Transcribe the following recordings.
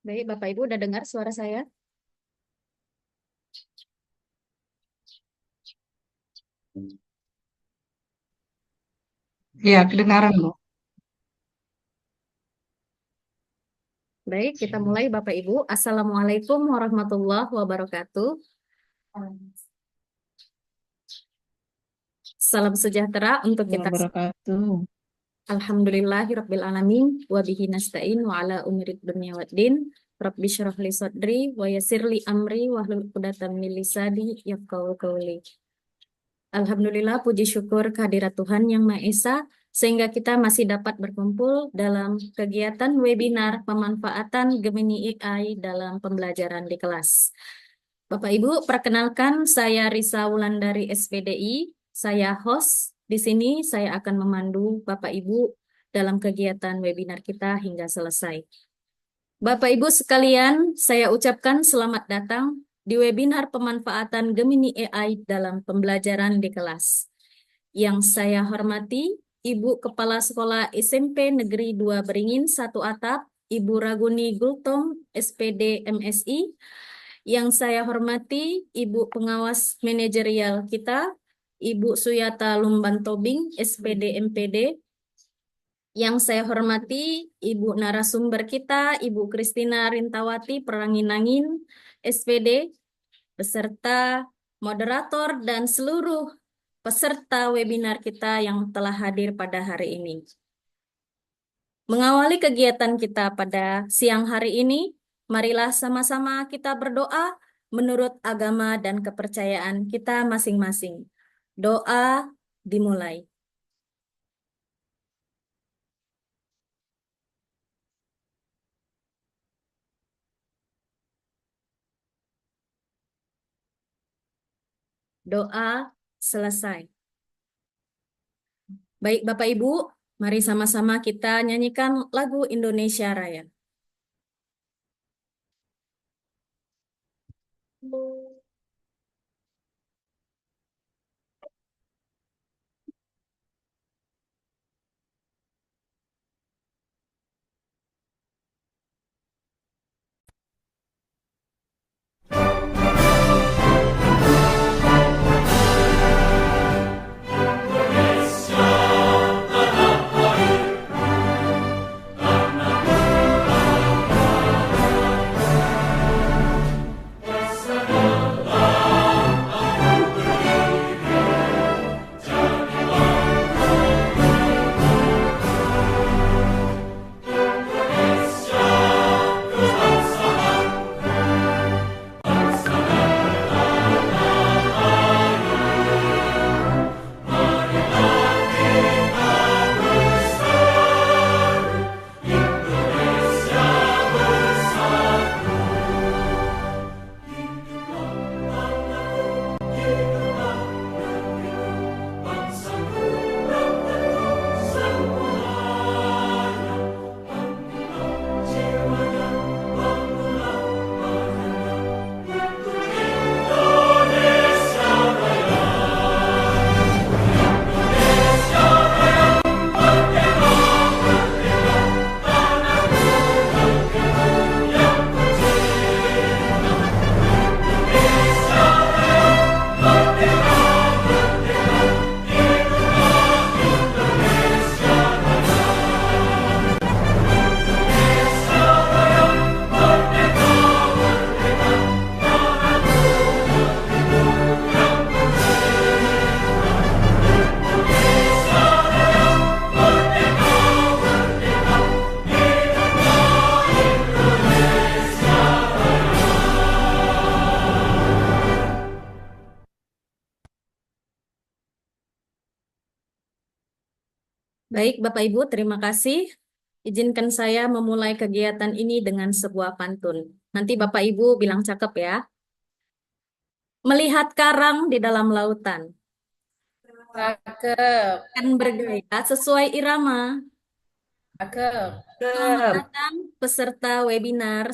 Baik, Bapak Ibu udah dengar suara saya? Iya, kedengaran, Bu. Baik, kita mulai Bapak Ibu. Assalamualaikum warahmatullahi wabarakatuh. Salam sejahtera untuk Ya, kita. wabarakatuh. Alhamdulillahirabbil alamin wa bihi nasta'in wa ala umurid dunya waddin. Rabbi syrah li sadri wa yassir li amri wa hlul 'uqdatam min lisani yafqahu qawli. Alhamdulillah, puji syukur kehadirat Tuhan Yang Maha Esa, sehingga kita masih dapat berkumpul dalam kegiatan webinar pemanfaatan Gemini AI dalam pembelajaran di kelas. Bapak Ibu, perkenalkan saya Risa Wulandari SPDI, saya host. Di sini saya akan memandu Bapak Ibu dalam kegiatan webinar kita hingga selesai. Bapak Ibu sekalian, saya ucapkan selamat datang di webinar pemanfaatan Gemini AI dalam pembelajaran di kelas. Yang saya hormati, Ibu Kepala Sekolah SMP Negeri 2 Beringin 1 Atap, Ibu Raguni Gultom, SPD MSI. Yang saya hormati, Ibu Pengawas Manajerial kita, Ibu Suyata Lumban Tobing, SPD MPD. Yang saya hormati Ibu narasumber kita, Ibu Kristina Rintawati Peranginangin, SPD, beserta moderator dan seluruh peserta webinar kita yang telah hadir pada hari ini. Mengawali kegiatan kita pada siang hari ini, marilah sama-sama kita berdoa menurut agama dan kepercayaan kita masing-masing. Doa dimulai. Doa selesai. Baik Bapak Ibu, mari sama-sama kita nyanyikan lagu Indonesia Raya. Baik, Bapak Ibu, terima kasih. Izinkan saya memulai kegiatan ini dengan sebuah pantun. Nanti Bapak Ibu bilang cakep ya. Melihat karang di dalam lautan, Cakep, kan bergaya sesuai irama. cakep. Selamat Cakep. datang peserta webinar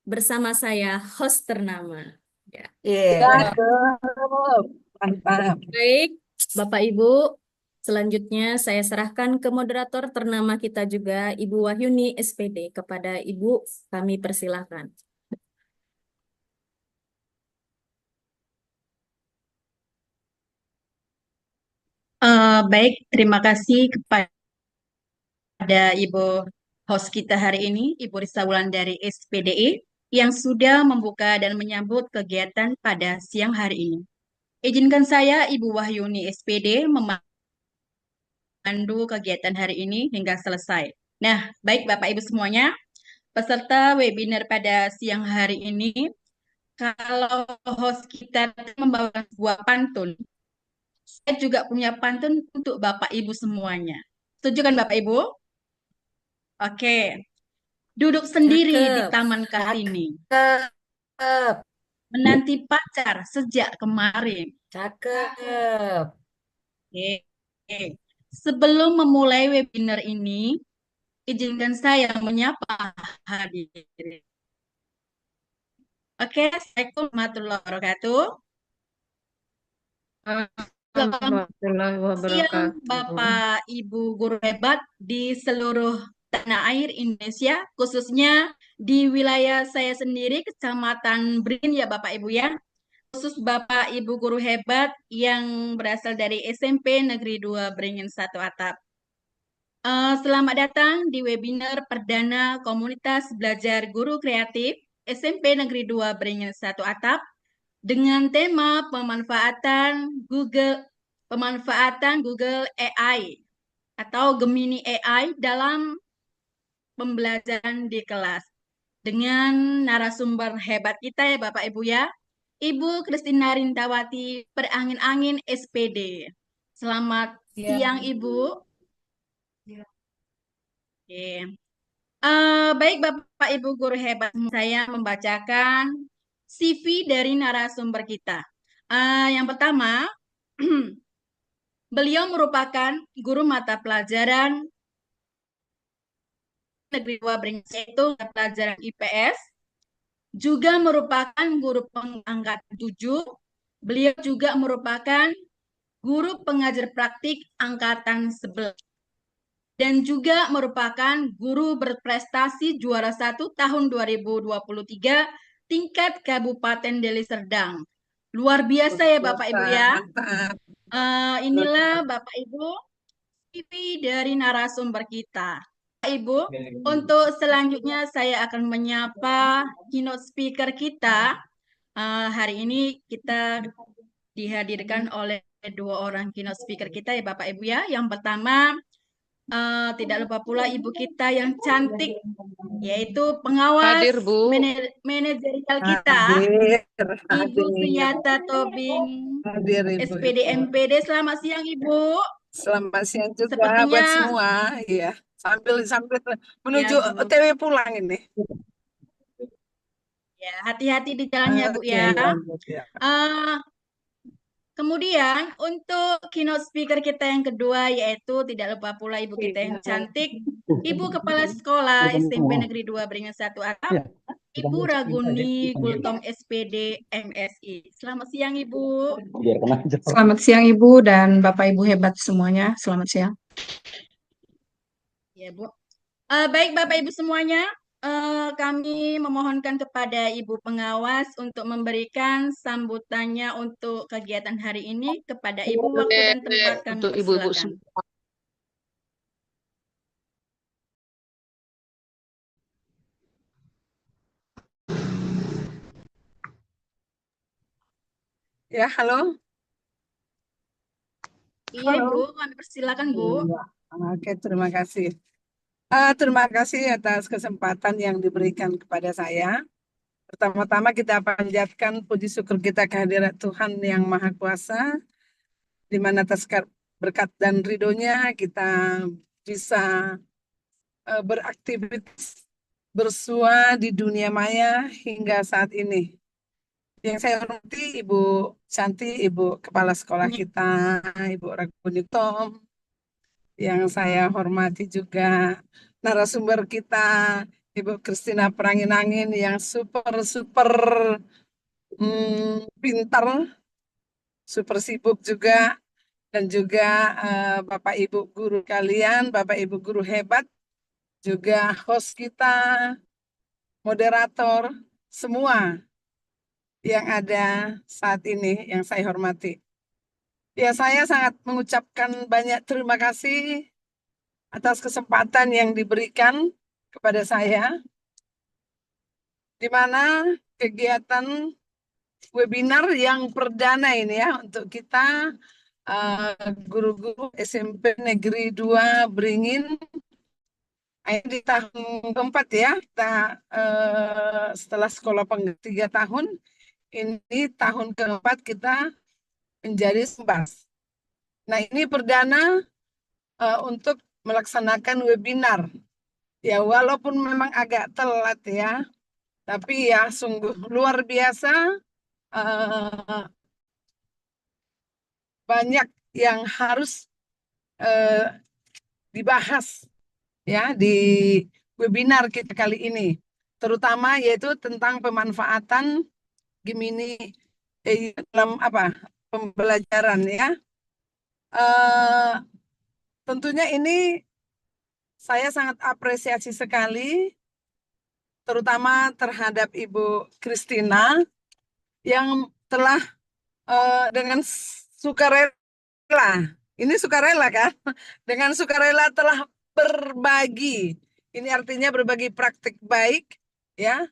bersama saya, host ternama. Ya. Iya. Cakep. Mantap. Baik, Bapak Ibu, Selanjutnya saya serahkan ke moderator ternama kita juga, Ibu Wahyuni SPD. Kepada Ibu kami persilahkan. Baik, terima kasih kepada Ibu host kita hari ini, Ibu Risa Wulandari SPDI, yang sudah membuka dan menyambut kegiatan pada siang hari ini. Izinkan saya, Ibu Wahyuni SPD, memandu kegiatan hari ini hingga selesai. Nah, baik Bapak Ibu semuanya, peserta webinar pada siang hari ini, kalau host kita membawa sebuah pantun, saya juga punya pantun untuk Bapak Ibu semuanya. Setuju kan Bapak Ibu? Oke. Duduk sendiri di Cakep. Taman Kartini, Cakep. menanti pacar sejak kemarin. Cakep. Oke. Sebelum memulai webinar ini, izinkan saya menyapa hadirin. Oke, Assalamualaikum warahmatullahi wabarakatuh. Selamat Warahmatullahi siang wabarakatuh. Bapak Ibu guru hebat di seluruh tanah air Indonesia, khususnya di wilayah saya sendiri, Kecamatan Brin ya Bapak Ibu ya. Khusus Bapak Ibu guru hebat yang berasal dari SMP Negeri 2 Beringin 1 Atap. Selamat datang di webinar perdana Komunitas Belajar Guru Kreatif SMP Negeri 2 Beringin 1 Atap dengan tema pemanfaatan Google AI atau Gemini AI dalam pembelajaran di kelas. Dengan narasumber hebat kita ya Bapak Ibu ya, Ibu Kristina Rintawati Perangin-Angin SPD. Selamat siang Ibu. Oke. Baik Bapak Ibu guru hebat, saya membacakan CV dari narasumber kita. Yang pertama, beliau merupakan guru mata pelajaran Negeri 2 Beringin, yaitu pelajaran IPS, juga merupakan guru pengangkatan 7. Beliau juga merupakan guru pengajar praktik angkatan 11 dan juga merupakan guru berprestasi juara 1 tahun 2023 tingkat Kabupaten Deli Serdang. Luar biasa ya Bapak Ibu ya. Inilah Bapak Ibu CV dari narasumber kita. Bapak Ibu, untuk selanjutnya saya akan menyapa keynote speaker kita. Hari ini kita dihadirkan oleh dua orang keynote speaker kita ya Bapak Ibu ya. Yang pertama, tidak lupa pula ibu kita yang cantik, yaitu pengawas Hadir, Bu. manajerial kita, Ibu Priyata Tobing, Hadir, Ibu. SPD MPD. Selamat siang Ibu. Selamat siang juga Sepertinya buat semua. Iya, sambil menuju ya, Bu. OTW pulang ini. Ya, hati-hati di jalannya Bu Oke, ya. ya. Kemudian untuk keynote speaker kita yang kedua, yaitu tidak lupa pula ibu kita yang cantik, Ibu Kepala Sekolah SMP Negeri 2 Beringin 1 Atap, Ibu Raguni Gultom SPD MSI. Selamat siang Ibu. Selamat siang Ibu dan Bapak Ibu hebat semuanya. Selamat siang. Ya Bu. Baik Bapak Ibu semuanya, kami memohonkan kepada Ibu pengawas untuk memberikan sambutannya untuk kegiatan hari ini. Kepada Ibu, waktu dan tempat kami Untuk ibu-ibu persilakan. semua. Ya, halo. Iya Halo. Ibu, kami persilakan Bu. Iya. Oke, terima kasih. Terima kasih atas kesempatan yang diberikan kepada saya. Pertama-tama kita panjatkan puji syukur kita kehadirat Tuhan yang Maha Kuasa, di mana atas berkat dan ridhonya kita bisa beraktivitas bersua di dunia maya hingga saat ini. Yang saya hormati Ibu Santi, Ibu Kepala Sekolah kita, Ibu Raguni Tom. Yang saya hormati juga narasumber kita, Ibu Kristina Perangin-Angin yang super pintar, super sibuk juga. dan juga Bapak Ibu guru kalian, Bapak Ibu guru hebat, juga host kita, moderator, semua yang ada saat ini yang saya hormati. Ya, saya sangat mengucapkan banyak terima kasih atas kesempatan yang diberikan kepada saya, di mana kegiatan webinar yang perdana ini ya untuk kita guru-guru SMP Negeri 2 Beringin. Ini di tahun keempat ya, kita setelah sekolah 3 tahun, ini tahun keempat kita menjadi Sembas. Nah, ini perdana untuk melaksanakan webinar. Ya, walaupun memang agak telat ya, tapi ya sungguh luar biasa, banyak yang harus dibahas ya di webinar kita kali ini, terutama yaitu tentang pemanfaatan Gemini dalam pembelajaran ya. Tentunya ini saya sangat apresiasi sekali, terutama terhadap Ibu Christina yang telah dengan sukarela, ini sukarela kan, dengan sukarela telah berbagi. Ini artinya berbagi praktik baik ya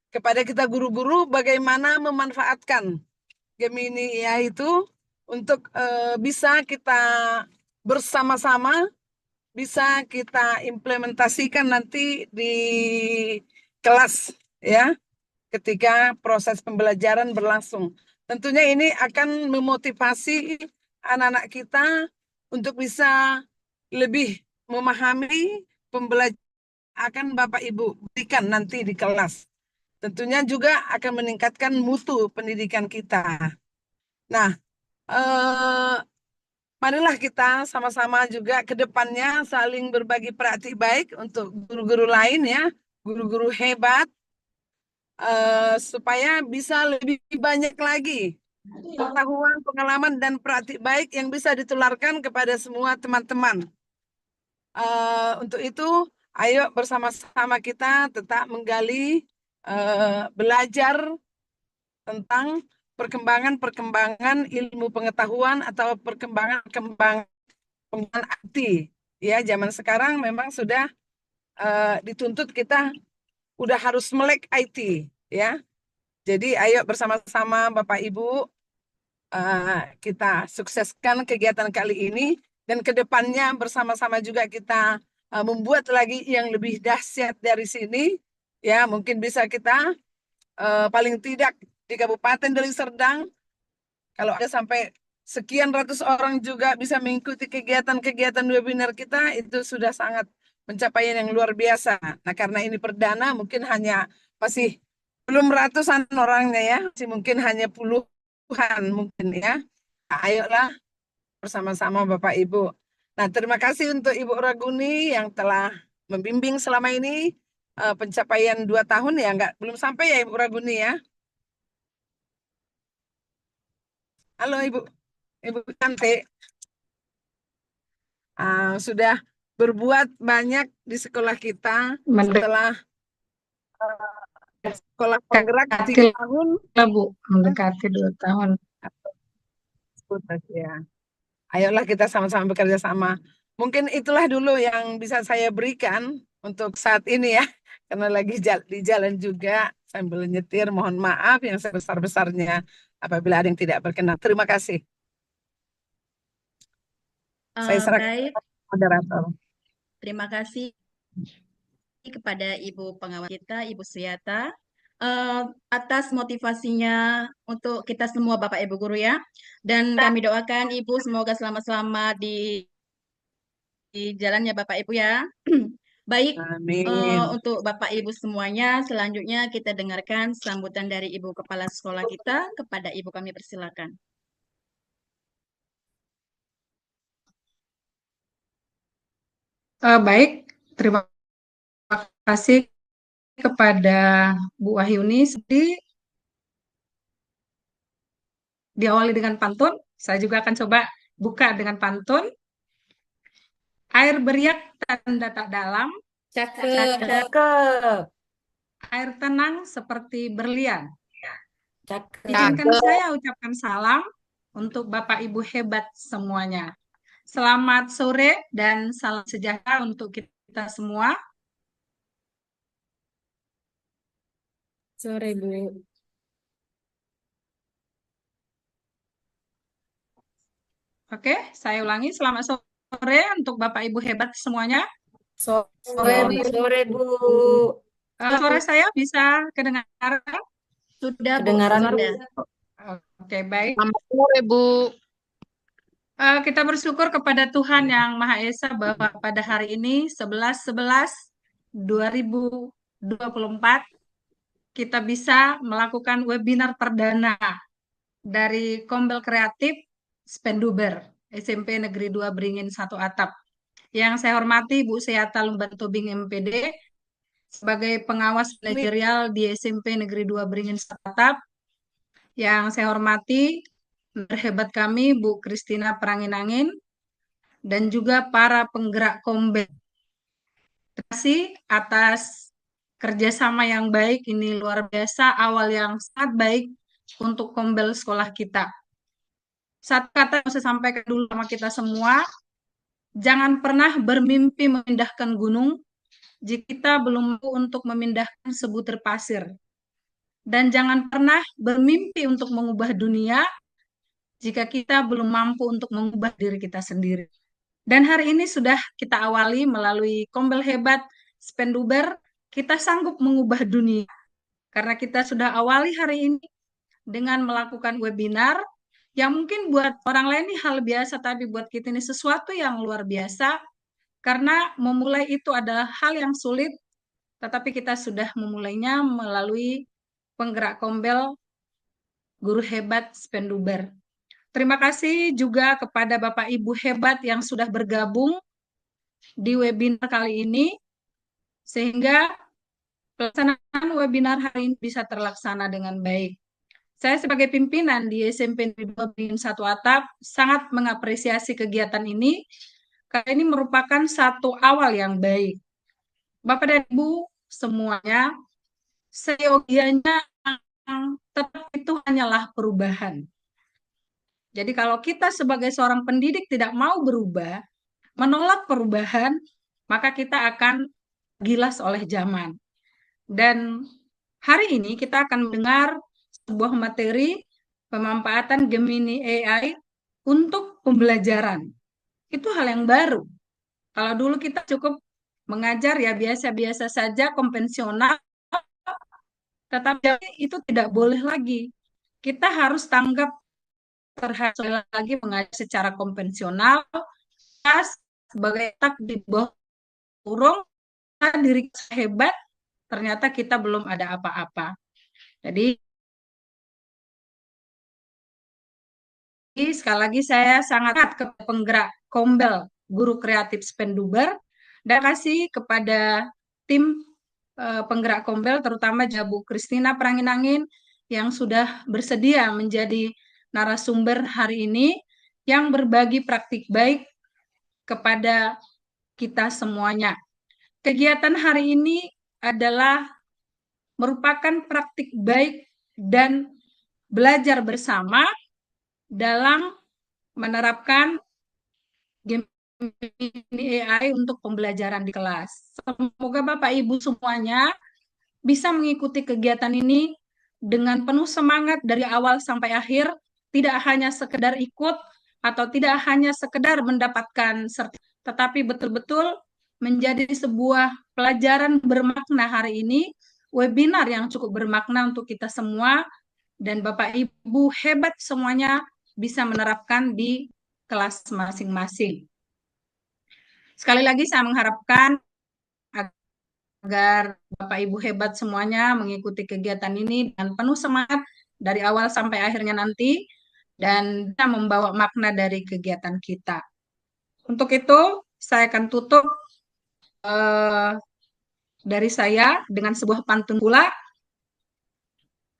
kepada kita guru-guru bagaimana memanfaatkan Gemini ya itu untuk bisa kita bersama-sama, bisa kita implementasikan nanti di kelas ya ketika proses pembelajaran berlangsung. Tentunya ini akan memotivasi anak-anak kita untuk bisa lebih memahami pembelajaran akan Bapak Ibu berikan nanti di kelas. Tentunya juga akan meningkatkan mutu pendidikan kita. Nah, marilah kita sama-sama juga ke depannya saling berbagi praktik baik untuk guru-guru lain ya, guru-guru hebat, supaya bisa lebih banyak lagi pengetahuan, pengalaman, dan praktik baik yang bisa ditularkan kepada semua teman-teman. Untuk itu, ayo bersama-sama kita tetap menggali, belajar tentang perkembangan ilmu pengetahuan atau perkembangan IT. Ya, zaman sekarang memang sudah dituntut kita udah harus melek IT, ya. Jadi ayo bersama-sama Bapak Ibu kita sukseskan kegiatan kali ini dan kedepannya bersama-sama juga kita membuat lagi yang lebih dahsyat dari sini. Ya, mungkin bisa kita paling tidak di Kabupaten Deli Serdang, kalau ada sampai sekian ratus orang juga bisa mengikuti kegiatan-kegiatan webinar kita, itu sudah sangat pencapaian yang luar biasa. Nah, karena ini perdana, mungkin hanya masih belum ratusan orangnya ya, masih mungkin hanya puluhan mungkin ya. Nah, ayolah bersama-sama Bapak Ibu. Nah, terima kasih untuk Ibu Raguni yang telah membimbing selama ini pencapaian 2 tahun ya, belum sampai ya Ibu Raguni ya. Halo Ibu Cantik. Sudah berbuat banyak di sekolah kita setelah sekolah penggerak 3 tahun. Bu, mendekati 2 tahun. Ya. Ayolah kita sama-sama bekerja sama. Mungkin itulah dulu yang bisa saya berikan untuk saat ini ya. Karena lagi di jalan juga sambil nyetir. Mohon maaf yang sebesar-besarnya apabila ada yang tidak berkenan. Terima kasih. Saya serahkan Baik, moderator. terima kasih kepada Ibu pengawas kita, Ibu Suyata, atas motivasinya untuk kita semua Bapak Ibu guru ya. Dan kami doakan Ibu semoga selamat-selamat di jalannya Bapak Ibu ya. Baik, Amin. untuk Bapak Ibu semuanya, selanjutnya kita dengarkan sambutan dari Ibu Kepala Sekolah kita. Kepada Ibu kami persilakan. Baik, terima kasih kepada Bu Wahyuni. Diawali dengan pantun, saya juga akan coba buka dengan pantun. Air beriak tanda tak dalam, Cakep. air tenang seperti berlian. Cakep. Izinkan saya ucapkan salam untuk Bapak Ibu hebat semuanya. Selamat sore dan salam sejahtera untuk kita semua. Sore, Bu. Oke, saya ulangi. Selamat sore untuk Bapak Ibu hebat semuanya. Sore, Bu. Suara saya bisa kedengaran? Sudah, Bu. Kedengaran, Bu. Sudah. Oke, baik. Selamat sore, Bu. Kita bersyukur kepada Tuhan Yang Maha Esa bahwa pada hari ini 11/11/2024 kita bisa melakukan webinar perdana dari Kombel Kreatif Spenduber SMP Negeri 2 Beringin 1 Atap. Yang saya hormati Bu Seata Lumban Tobing MPD sebagai pengawas manajerial di SMP Negeri 2 Beringin 1 Atap. Yang saya hormati terhebat kami Bu Kristina Peranginangin dan juga para penggerak Kombel. Terima kasih atas kerjasama yang baik, ini luar biasa, awal yang sangat baik untuk Kombel sekolah kita. Satu kata yang saya sampaikan dulu sama kita semua, jangan pernah bermimpi memindahkan gunung jika kita belum mampu untuk memindahkan sebutir pasir. Dan jangan pernah bermimpi untuk mengubah dunia jika kita belum mampu untuk mengubah diri kita sendiri. Dan hari ini sudah kita awali melalui Kombel Hebat Spenduber, kita sanggup mengubah dunia. Karena kita sudah awali hari ini dengan melakukan webinar, yang mungkin buat orang lain ini hal biasa, tapi buat kita ini sesuatu yang luar biasa, karena memulai itu adalah hal yang sulit, tetapi kita sudah memulainya melalui penggerak Kombel Guru Hebat Spenduber. Terima kasih juga kepada Bapak Ibu hebat yang sudah bergabung di webinar kali ini, sehingga pelaksanaan webinar hari ini bisa terlaksana dengan baik. Saya sebagai pimpinan di SMP Negeri 2 Beringin 1 Atap sangat mengapresiasi kegiatan ini, karena ini merupakan satu awal yang baik. Bapak dan Ibu semuanya, seyogianya tetap itu hanyalah perubahan. Jadi kalau kita sebagai seorang pendidik tidak mau berubah, menolak perubahan, maka kita akan gilas oleh zaman. Dan hari ini kita akan mendengar sebuah materi pemanfaatan Gemini AI untuk pembelajaran. Itu hal yang baru. Kalau dulu kita cukup mengajar ya biasa-biasa saja, konvensional, tetapi itu tidak boleh lagi. Kita harus tanggap terhadap lagi mengajar secara konvensional, sebagai tak di bawah kurung, diri kita hebat, ternyata kita belum ada apa-apa. Jadi sekali lagi saya sangat ke penggerak Kombel Guru Kreatif Spenduber, dan kasih kepada tim penggerak Kombel, terutama Bu Kristina Peranginangin yang sudah bersedia menjadi narasumber hari ini, yang berbagi praktik baik kepada kita semuanya. Kegiatan hari ini adalah merupakan praktik baik dan belajar bersama dalam menerapkan Gemini AI untuk pembelajaran di kelas. Semoga Bapak Ibu semuanya bisa mengikuti kegiatan ini dengan penuh semangat dari awal sampai akhir, tidak hanya sekedar ikut atau tidak hanya sekedar mendapatkan sertifikat, tetapi betul-betul menjadi sebuah pelajaran bermakna hari ini, webinar yang cukup bermakna untuk kita semua, dan Bapak Ibu hebat semuanya bisa menerapkan di kelas masing-masing. Sekali lagi saya mengharapkan agar Bapak Ibu hebat semuanya mengikuti kegiatan ini dengan penuh semangat dari awal sampai akhirnya nanti, dan bisa membawa makna dari kegiatan kita. Untuk itu, saya akan tutup dari saya dengan sebuah pantun pula.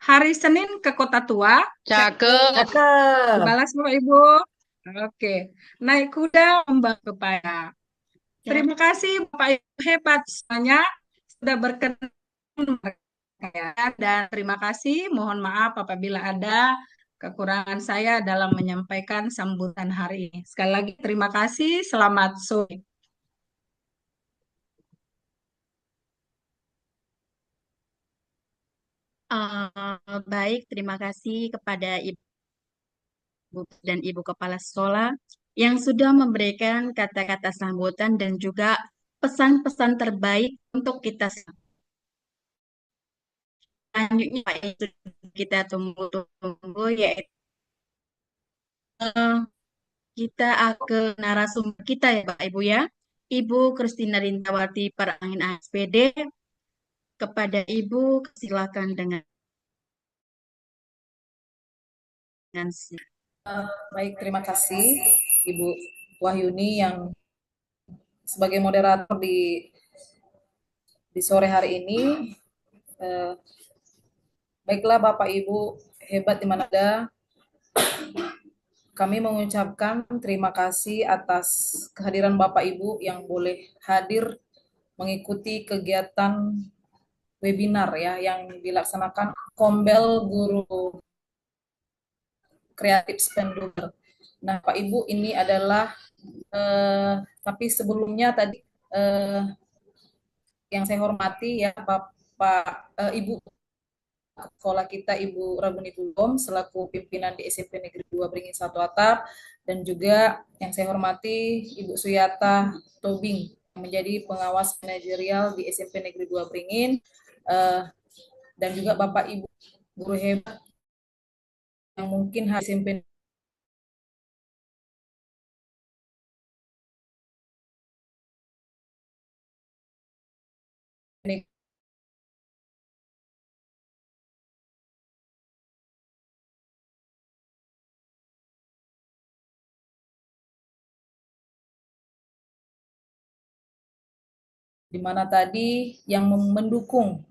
Hari Senin ke Kota Tua. Cakep. Cakep. Dibalas Bapak Ibu. Oke, naik kuda membawa kepaya. Ya. Terima kasih Bapak Ibu hebat semuanya sudah berkenan ya. Dan terima kasih, mohon maaf apabila ada kekurangan saya dalam menyampaikan sambutan hari ini. Sekali lagi terima kasih, selamat sore. Baik, terima kasih kepada Ibu dan Ibu Kepala Sekolah yang sudah memberikan kata-kata sambutan dan juga pesan-pesan terbaik untuk kita semua. Selanjutnya, Pak, itu kita tunggu-tunggu, yaitu kita ke narasumber kita ya Pak Ibu ya. Ibu Kristina Rintawati Perangin ASPD, kepada Ibu silakan dengan Baik, terima kasih Ibu Wahyuni yang sebagai moderator di sore hari ini. Baiklah Bapak Ibu hebat di mana ada, kami mengucapkan terima kasih atas kehadiran Bapak Ibu yang boleh hadir mengikuti kegiatan webinar ya yang dilaksanakan Kombel Guru Kreatif Spenduber. Nah, Pak Ibu ini adalah tapi sebelumnya tadi yang saya hormati ya Bapak Ibu sekolah kita Ibu Rabuni Tulom selaku pimpinan di SMP Negeri 2 Beringin 1 Atap, dan juga yang saya hormati Ibu Suyata Tobing yang menjadi pengawas manajerial di SMP Negeri 2 Beringin, dan juga Bapak Ibu guru hebat yang mungkin SMP di mana tadi yang mendukung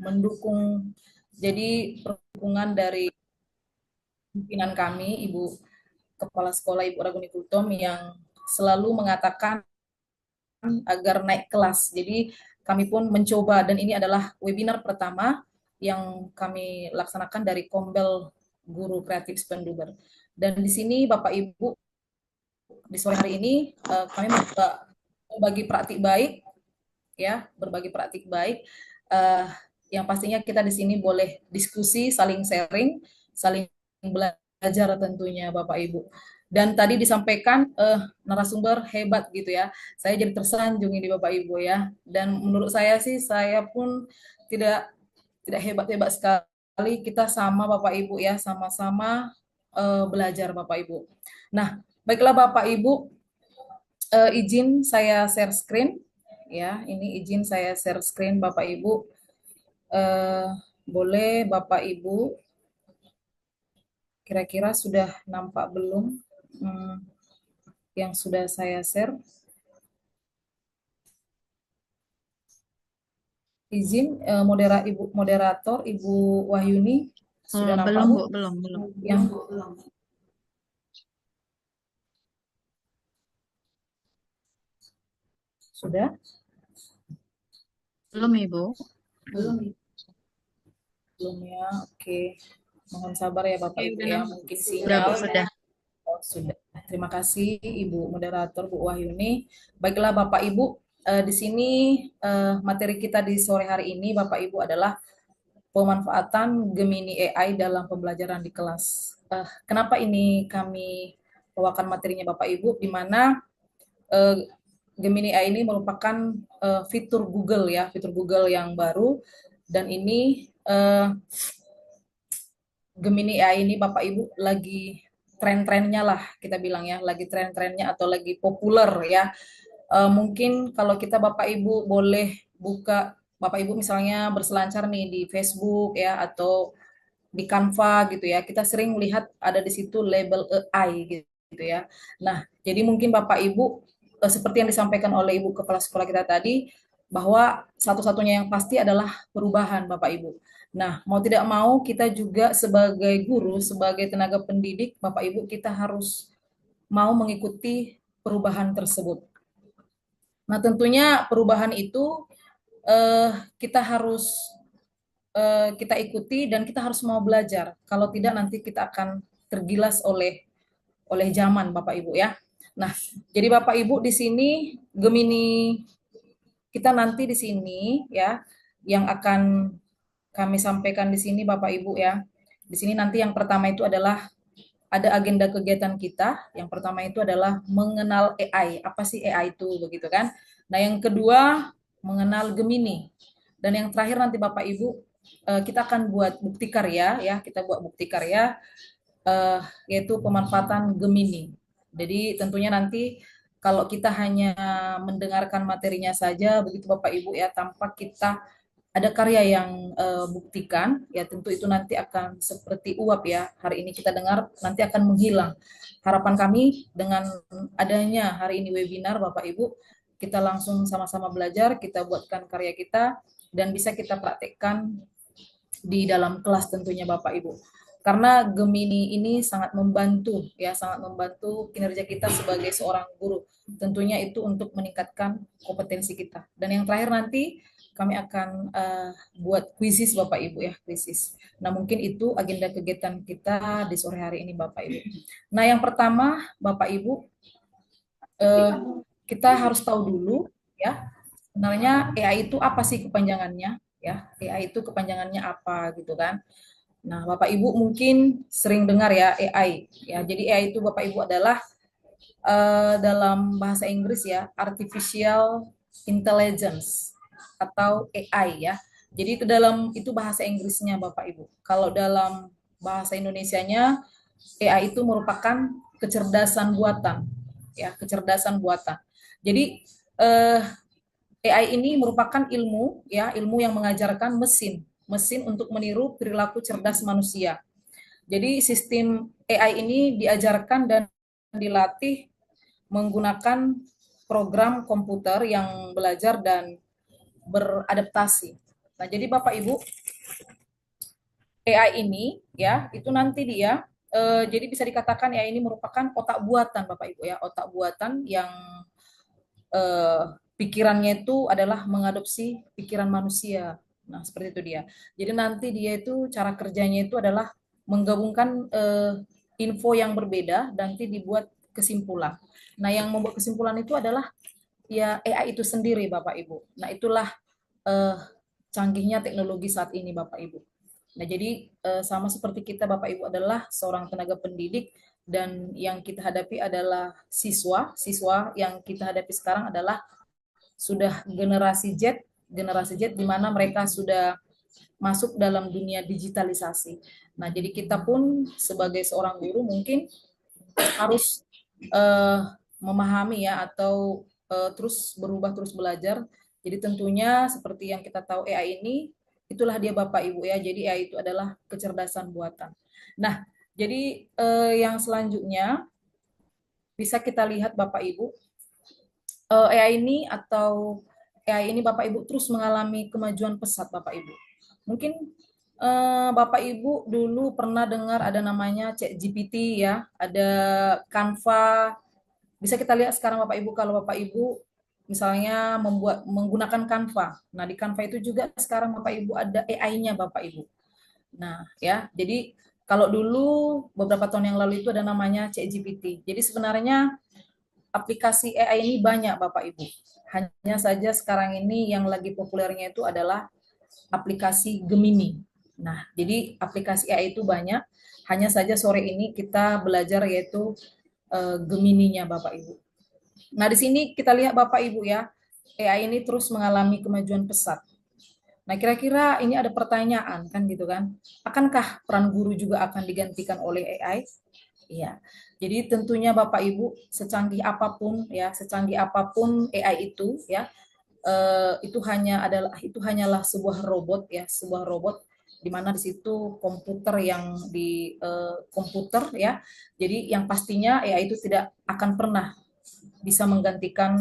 jadi dukungan dari pimpinan kami Ibu Kepala Sekolah Ibu Raguni Kultom yang selalu mengatakan agar naik kelas. Jadi kami pun mencoba, dan ini adalah webinar pertama yang kami laksanakan dari Kombel Guru Kreatif Spenduber. Dan di sini Bapak Ibu di sore hari ini kami berbagi praktik baik ya, berbagi praktik baik yang pastinya kita di sini boleh diskusi, saling sharing, saling belajar tentunya Bapak Ibu. Dan tadi disampaikan narasumber hebat gitu ya. Saya jadi tersanjung ini Bapak Ibu ya. Dan menurut saya sih saya pun tidak hebat-hebat sekali. Kita sama Bapak Ibu ya, sama-sama belajar Bapak Ibu. Nah, baiklah Bapak Ibu, izin saya share screen ya. Ini izin saya share screen Bapak Ibu. Boleh Bapak Ibu, kira-kira sudah nampak belum yang sudah saya share? Izin moderator Ibu Wahyuni sudah nampak belum Bu, belum. Yang sudah? Belum Ibu. Belum ya, oke. Mohon sabar ya Bapak Ibu ya, mungkin sinyal. Sudah. Oh, sudah. Terima kasih Ibu moderator Bu Wahyuni. Baiklah Bapak Ibu, di sini materi kita di sore hari ini Bapak Ibu adalah pemanfaatan Gemini AI dalam pembelajaran di kelas. Kenapa ini kami bawakan materinya Bapak Ibu, di mana Gemini AI ini merupakan fitur Google ya, fitur Google yang baru, dan ini Gemini AI ini Bapak Ibu lagi tren-trennya lah kita bilang ya, lagi tren-trennya atau lagi populer ya. Mungkin kalau kita Bapak Ibu boleh buka, Bapak Ibu misalnya berselancar nih di Facebook ya atau di Canva gitu ya, kita sering melihat ada di situ label AI gitu ya. Nah, jadi mungkin Bapak Ibu seperti yang disampaikan oleh Ibu Kepala Sekolah kita tadi, bahwa satu-satunya yang pasti adalah perubahan Bapak Ibu. Nah, mau tidak mau kita juga sebagai guru, sebagai tenaga pendidik, Bapak Ibu kita harus mau mengikuti perubahan tersebut. Nah, tentunya perubahan itu kita harus kita ikuti dan kita harus mau belajar. Kalau tidak nanti kita akan tergilas oleh zaman, Bapak Ibu ya. Nah, jadi Bapak Ibu di sini Gemini kita nanti di sini ya yang akan kami sampaikan di sini Bapak Ibu ya. Di sini nanti yang pertama itu adalah ada agenda kegiatan kita. Yang pertama itu adalah mengenal AI. Apa sih AI itu begitu kan? Nah, yang kedua mengenal Gemini. Dan yang terakhir nanti Bapak Ibu kita akan buat bukti karya ya. Kita buat bukti karya yaitu pemanfaatan Gemini. Jadi tentunya nanti kalau kita hanya mendengarkan materinya saja begitu Bapak Ibu ya tanpa kita ada karya yang buktikan, ya tentu itu nanti akan seperti uap ya. Hari ini kita dengar, nanti akan menghilang. Harapan kami dengan adanya hari ini webinar, Bapak Ibu, kita langsung sama-sama belajar, kita buatkan karya kita, dan bisa kita praktekkan di dalam kelas tentunya Bapak Ibu. Karena Gemini ini sangat membantu, ya sangat membantu kinerja kita sebagai seorang guru. Tentunya itu untuk meningkatkan kompetensi kita. Dan yang terakhir nanti, kami akan buat kuisis Bapak Ibu ya, kuisis. Nah, mungkin itu agenda kegiatan kita di sore hari ini Bapak Ibu. Nah, yang pertama Bapak Ibu, kita harus tahu dulu ya, sebenarnya AI itu apa sih kepanjangannya ya? AI itu kepanjangannya apa gitu kan? Nah, Bapak Ibu mungkin sering dengar ya AI ya. Jadi AI itu Bapak Ibu adalah dalam bahasa Inggris ya, artificial intelligence atau AI ya. Jadi itu bahasa Inggrisnya Bapak Ibu. Kalau dalam bahasa Indonesianya AI itu merupakan kecerdasan buatan ya, kecerdasan buatan. Jadi AI ini merupakan ilmu ya, ilmu yang mengajarkan mesin untuk meniru perilaku cerdas manusia. Jadi sistem AI ini diajarkan dan dilatih menggunakan program komputer yang belajar dan beradaptasi. Nah, jadi Bapak Ibu, AI ini ya, itu nanti dia jadi bisa dikatakan AI ini merupakan otak buatan Bapak Ibu ya, otak buatan yang pikirannya itu adalah mengadopsi pikiran manusia. Nah, seperti itu dia. Jadi nanti dia itu cara kerjanya itu adalah menggabungkan info yang berbeda dan nanti dibuat kesimpulan. Nah, yang membuat kesimpulan itu adalah ya AI itu sendiri Bapak Ibu. Nah, itulah canggihnya teknologi saat ini Bapak Ibu. Nah, jadi sama seperti kita Bapak Ibu adalah seorang tenaga pendidik dan yang kita hadapi adalah siswa yang kita hadapi sekarang adalah sudah generasi Z di mana mereka sudah masuk dalam dunia digitalisasi. Nah, jadi kita pun sebagai seorang guru mungkin harus memahami ya atau terus berubah, terus belajar. Jadi tentunya seperti yang kita tahu AI ini, itulah dia Bapak Ibu ya. Jadi AI itu adalah kecerdasan buatan. Nah, jadi yang selanjutnya bisa kita lihat Bapak Ibu, AI ini Bapak Ibu terus mengalami kemajuan pesat Bapak Ibu. Mungkin Bapak Ibu dulu pernah dengar ada namanya ChatGPT ya, ada Canva. Bisa kita lihat sekarang Bapak Ibu, kalau Bapak Ibu misalnya menggunakan Canva. Nah, di Canva itu juga sekarang Bapak Ibu ada AI-nya Bapak Ibu. Nah, ya. Jadi kalau dulu beberapa tahun yang lalu itu ada namanya ChatGPT. Jadi sebenarnya aplikasi AI ini banyak Bapak Ibu. Hanya saja sekarang ini yang lagi populernya itu adalah aplikasi Gemini. Nah, jadi aplikasi AI itu banyak. Hanya saja sore ini kita belajar yaitu Gemini-nya Bapak Ibu. Nah, di sini kita lihat Bapak Ibu ya, AI ini terus mengalami kemajuan pesat. Nah, kira-kira ini ada pertanyaan kan gitu kan. Akankah peran guru juga akan digantikan oleh AI? Iya. Jadi tentunya Bapak Ibu secanggih apapun AI itu ya, itu hanyalah sebuah robot ya, sebuah robot di mana di situ komputer ya. Jadi yang pastinya AI itu tidak akan pernah bisa menggantikan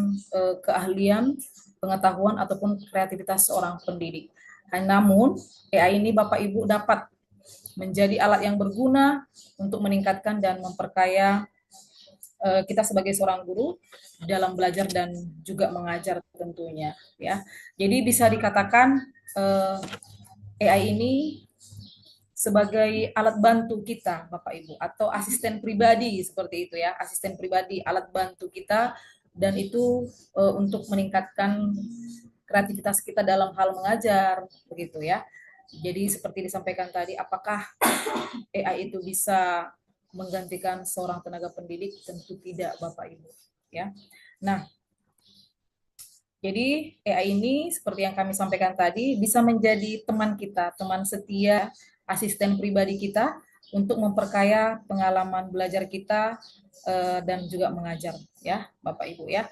keahlian, pengetahuan ataupun kreativitas seorang pendidik. Namun AI ini Bapak Ibu dapat menjadi alat yang berguna untuk meningkatkan dan memperkaya kita sebagai seorang guru dalam belajar dan juga mengajar tentunya ya. Jadi bisa dikatakan AI ini sebagai alat bantu kita Bapak Ibu atau asisten pribadi seperti itu ya, asisten pribadi alat bantu kita dan itu untuk meningkatkan kreativitas kita dalam hal mengajar begitu ya. Jadi seperti disampaikan tadi, apakah AI itu bisa menggantikan seorang tenaga pendidik? Tentu tidak Bapak Ibu ya. Nah, jadi AI ini seperti yang kami sampaikan tadi bisa menjadi teman kita, teman setia, asisten pribadi kita untuk memperkaya pengalaman belajar kita dan juga mengajar ya Bapak Ibu ya.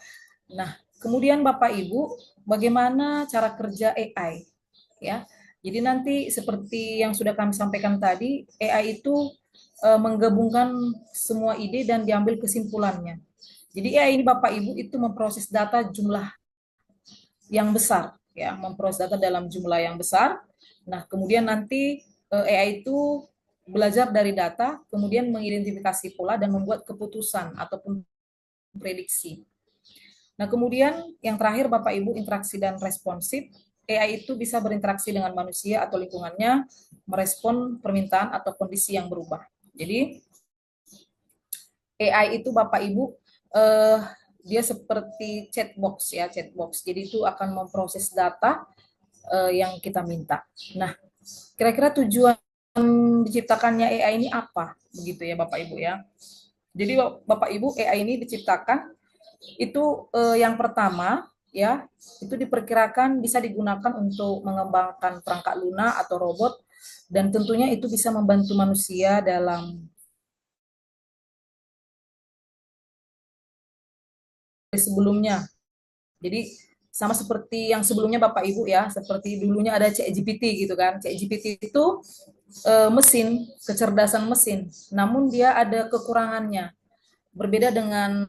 Nah, kemudian Bapak Ibu, bagaimana cara kerja AI ya? Jadi nanti seperti yang sudah kami sampaikan tadi, AI itu menggabungkan semua ide dan diambil kesimpulannya. Jadi AI ini Bapak Ibu itu memproses data jumlah yang besar, ya, memproses data dalam jumlah yang besar. Nah, kemudian nanti AI itu belajar dari data, kemudian mengidentifikasi pola dan membuat keputusan ataupun prediksi. Nah, kemudian yang terakhir Bapak Ibu, interaksi dan responsif. AI itu bisa berinteraksi dengan manusia atau lingkungannya, merespon permintaan atau kondisi yang berubah. Jadi AI itu Bapak Ibu dia seperti chatbox ya, chatbox. Jadi itu akan memproses data yang kita minta. Nah, kira-kira tujuan diciptakannya AI ini apa? Begitu ya Bapak Ibu ya. Jadi Bapak Ibu, AI ini diciptakan itu yang pertama ya, itu diperkirakan bisa digunakan untuk mengembangkan perangkat lunak atau robot dan tentunya itu bisa membantu manusia dalam sebelumnya. Jadi sama seperti yang sebelumnya Bapak Ibu ya, seperti dulunya ada ChatGPT gitu kan. ChatGPT itu mesin, kecerdasan mesin, namun dia ada kekurangannya. Berbeda dengan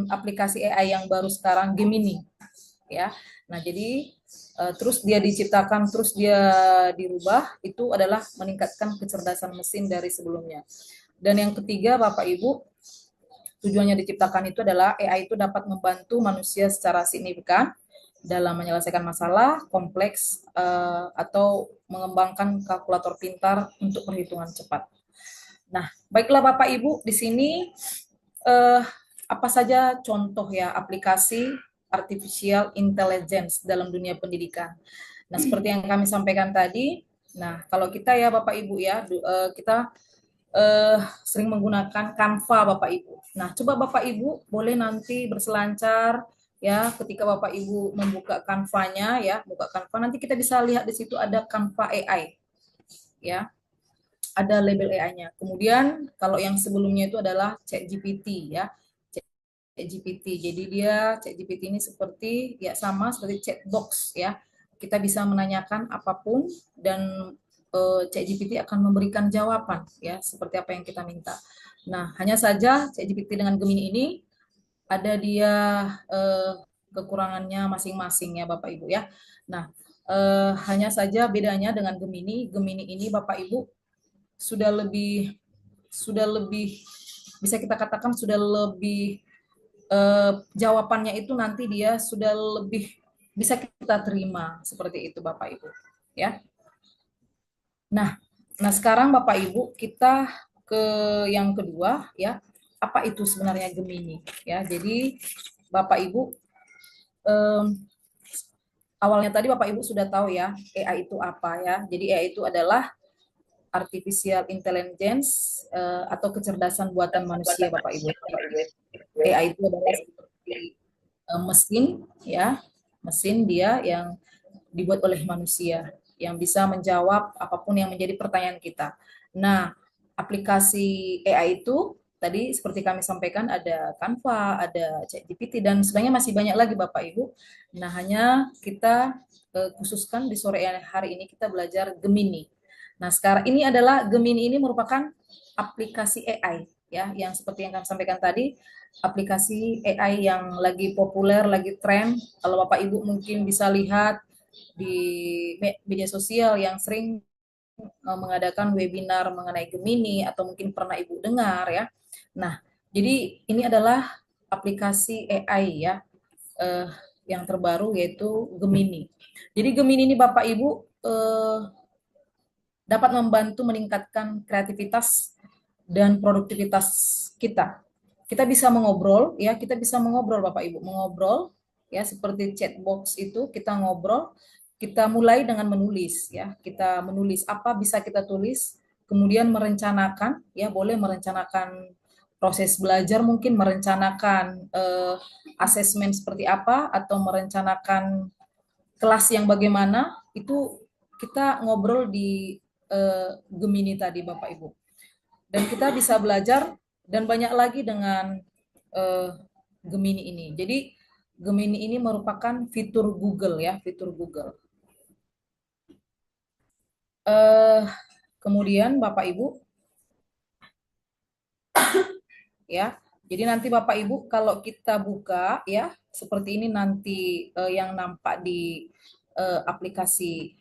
aplikasi AI yang baru sekarang, Gemini ya. Nah, jadi terus dia diciptakan, terus dia dirubah, itu adalah meningkatkan kecerdasan mesin dari sebelumnya. Dan yang ketiga Bapak Ibu, tujuannya diciptakan itu adalah AI itu dapat membantu manusia secara signifikan dalam menyelesaikan masalah kompleks atau mengembangkan kalkulator pintar untuk perhitungan cepat. Nah, baiklah Bapak Ibu, di sini apa saja contoh ya aplikasi artificial intelligence dalam dunia pendidikan. Nah, seperti yang kami sampaikan tadi, nah kalau kita ya Bapak Ibu ya, kita sering menggunakan Canva Bapak Ibu. Nah, coba Bapak Ibu boleh nanti berselancar ya ketika Bapak Ibu membuka Canva-nya ya, buka Canva nanti kita bisa lihat di situ ada Canva AI. Ya. Ada label AI-nya. Kemudian kalau yang sebelumnya itu adalah ChatGPT ya. ChatGPT. Jadi dia ChatGPT ini seperti ya sama seperti chatbox ya. Kita bisa menanyakan apapun dan ChatGPT akan memberikan jawaban ya seperti apa yang kita minta. Nah, hanya saja ChatGPT dengan Gemini ini ada dia kekurangannya masing-masing ya Bapak Ibu ya. Nah, hanya saja bedanya dengan Gemini ini Bapak Ibu sudah lebih bisa kita katakan sudah lebih jawabannya itu nanti dia sudah lebih bisa kita terima seperti itu Bapak Ibu ya. Nah, sekarang Bapak Ibu kita ke yang kedua ya. Apa itu sebenarnya Gemini ya? Jadi Bapak Ibu awalnya tadi Bapak Ibu sudah tahu ya AI itu apa ya. Jadi AI itu adalah artificial intelligence atau kecerdasan buatan manusia Bapak Ibu. AI itu adalah seperti mesin ya, mesin dia yang dibuat oleh manusia yang bisa menjawab apapun yang menjadi pertanyaan kita. Nah, aplikasi AI itu tadi seperti kami sampaikan ada Canva, ada ChatGPT dan sebenarnya masih banyak lagi Bapak Ibu. Nah, hanya kita khususkan di sore hari ini kita belajar Gemini. Nah, sekarang ini adalah Gemini ini merupakan aplikasi AI ya, yang seperti yang kami sampaikan tadi, aplikasi AI yang lagi populer, lagi tren. Kalau Bapak Ibu mungkin bisa lihat di media sosial yang sering mengadakan webinar mengenai Gemini atau mungkin pernah Ibu dengar ya. Nah, Jadi ini adalah aplikasi AI ya, eh, yang terbaru yaitu Gemini. Jadi Gemini ini Bapak Ibu dapat membantu meningkatkan kreativitas dan produktivitas kita. Kita bisa mengobrol ya, kita bisa mengobrol Bapak Ibu, mengobrol ya seperti chat box itu kita ngobrol, kita mulai dengan menulis ya. Kita menulis apa bisa kita tulis, kemudian merencanakan ya, boleh merencanakan proses belajar, mungkin merencanakan asesmen seperti apa atau merencanakan kelas yang bagaimana, itu kita ngobrol di Gemini tadi Bapak Ibu. Dan kita bisa belajar dan banyak lagi dengan Gemini ini. Jadi Gemini ini merupakan fitur Google ya, fitur Google. Kemudian Bapak Ibu ya. Jadi nanti Bapak Ibu kalau kita buka ya seperti ini nanti yang nampak di aplikasi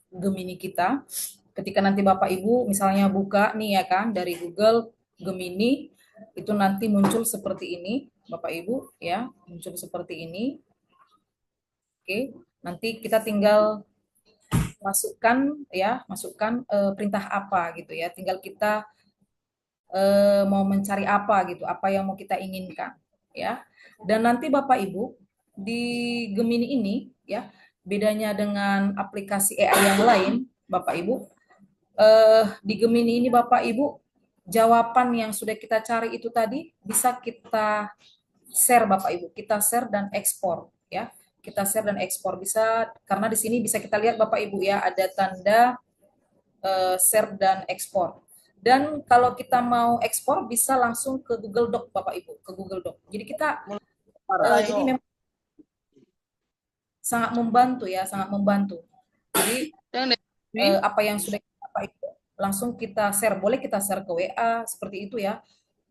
Gemini kita. Ketika nanti Bapak Ibu misalnya buka nih ya kan dari Google Gemini, itu nanti muncul seperti ini Bapak Ibu ya, muncul seperti ini. Oke, nanti kita tinggal masukkan ya, masukkan perintah apa gitu ya. Tinggal kita mau mencari apa gitu, apa yang mau kita inginkan ya. Dan nanti Bapak Ibu di Gemini ini ya, bedanya dengan aplikasi AI yang lain Bapak Ibu, di Gemini ini Bapak Ibu jawaban yang sudah kita cari itu tadi bisa kita share Bapak Ibu, kita share dan ekspor ya. Kita share dan ekspor bisa, karena di sini bisa kita lihat Bapak Ibu ya, ada tanda share dan ekspor. Dan kalau kita mau ekspor bisa langsung ke Google Doc Bapak Ibu, ke Google Doc. Jadi kita jadi memang sangat membantu ya, sangat membantu. Jadi apa yang sudah kita Bapak Ibu langsung kita share, boleh kita share ke WA seperti itu ya,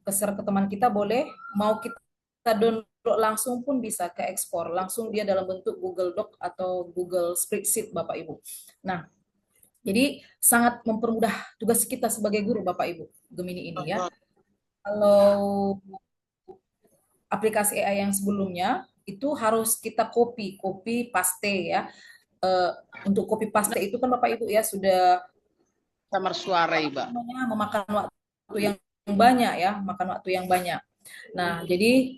ke share ke teman kita boleh, mau kita download langsung pun bisa ke ekspor, langsung dia dalam bentuk Google Doc atau Google Spreadsheet Bapak Ibu. Nah, jadi sangat mempermudah tugas kita sebagai guru Bapak Ibu, Gemini ini ya. Kalau aplikasi AI yang sebelumnya itu harus kita copy paste ya. Untuk copy paste itu kan Bapak Ibu ya sudah Samar suara Ibu. Memakan waktu yang banyak ya, makan waktu yang banyak. Nah, jadi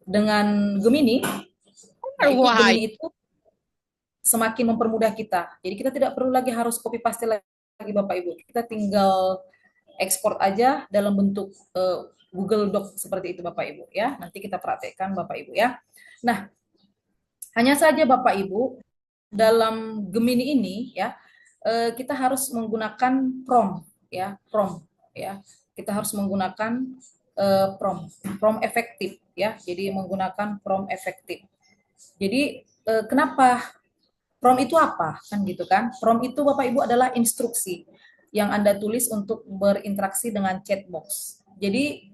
dengan Gemini, Gemini itu semakin mempermudah kita. Jadi kita tidak perlu lagi harus copy paste lagi Bapak Ibu. Kita tinggal ekspor aja dalam bentuk Google Doc seperti itu Bapak Ibu ya. Nanti kita praktekkan Bapak Ibu ya. Nah, hanya saja Bapak Ibu dalam Gemini ini ya, kita harus menggunakan prompt ya, prompt ya. Kita harus menggunakan prompt efektif ya. Jadi menggunakan prompt efektif. Jadi kenapa prompt itu apa? Kan gitu kan. Prompt itu Bapak Ibu adalah instruksi yang Anda tulis untuk berinteraksi dengan chat box. Jadi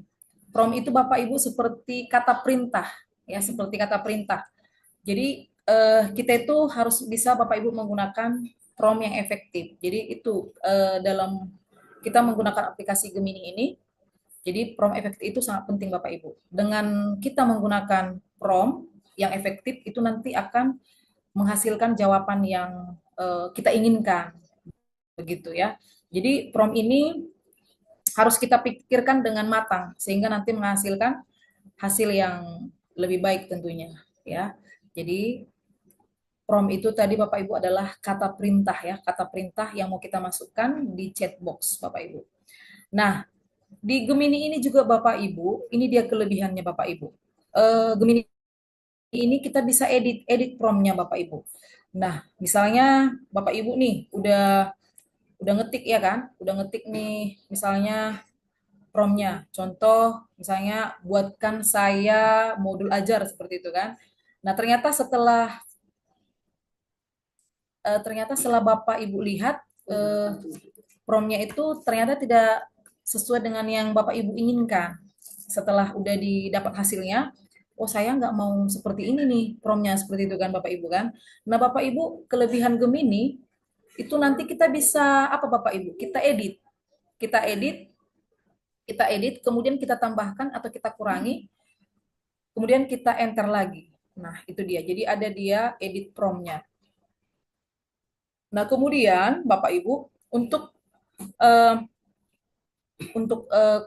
prompt itu Bapak Ibu seperti kata perintah ya, seperti kata perintah. Jadi kita itu harus bisa Bapak Ibu menggunakan prompt yang efektif. Jadi itu dalam kita menggunakan aplikasi Gemini ini, jadi prompt efektif itu sangat penting Bapak Ibu. Dengan kita menggunakan prompt yang efektif itu nanti akan menghasilkan jawaban yang kita inginkan, begitu ya. Jadi prompt ini harus kita pikirkan dengan matang sehingga nanti menghasilkan hasil yang lebih baik tentunya ya. Jadi prompt itu tadi Bapak Ibu adalah kata perintah ya, kata perintah yang mau kita masukkan di chat box Bapak Ibu. Nah, di Gemini ini juga Bapak Ibu, ini dia kelebihannya Bapak Ibu. Gemini ini kita bisa edit prompt-nya Bapak Ibu. Nah, misalnya Bapak Ibu nih udah ngetik ya kan? Udah ngetik nih misalnya prompt-nya. Contoh misalnya buatkan saya modul ajar seperti itu kan. Nah, ternyata setelah Bapak Ibu lihat prompt-nya itu ternyata tidak sesuai dengan yang Bapak Ibu inginkan. Setelah udah didapat hasilnya, oh saya nggak mau seperti ini nih prompt-nya seperti itu kan Bapak Ibu kan. Nah Bapak Ibu kelebihan Gemini itu nanti kita bisa apa Bapak Ibu? Kita edit kita edit, kemudian kita tambahkan atau kita kurangi, kemudian kita enter lagi. Nah, itu dia. Jadi ada dia edit prompt-nya. Nah, kemudian Bapak Ibu eh,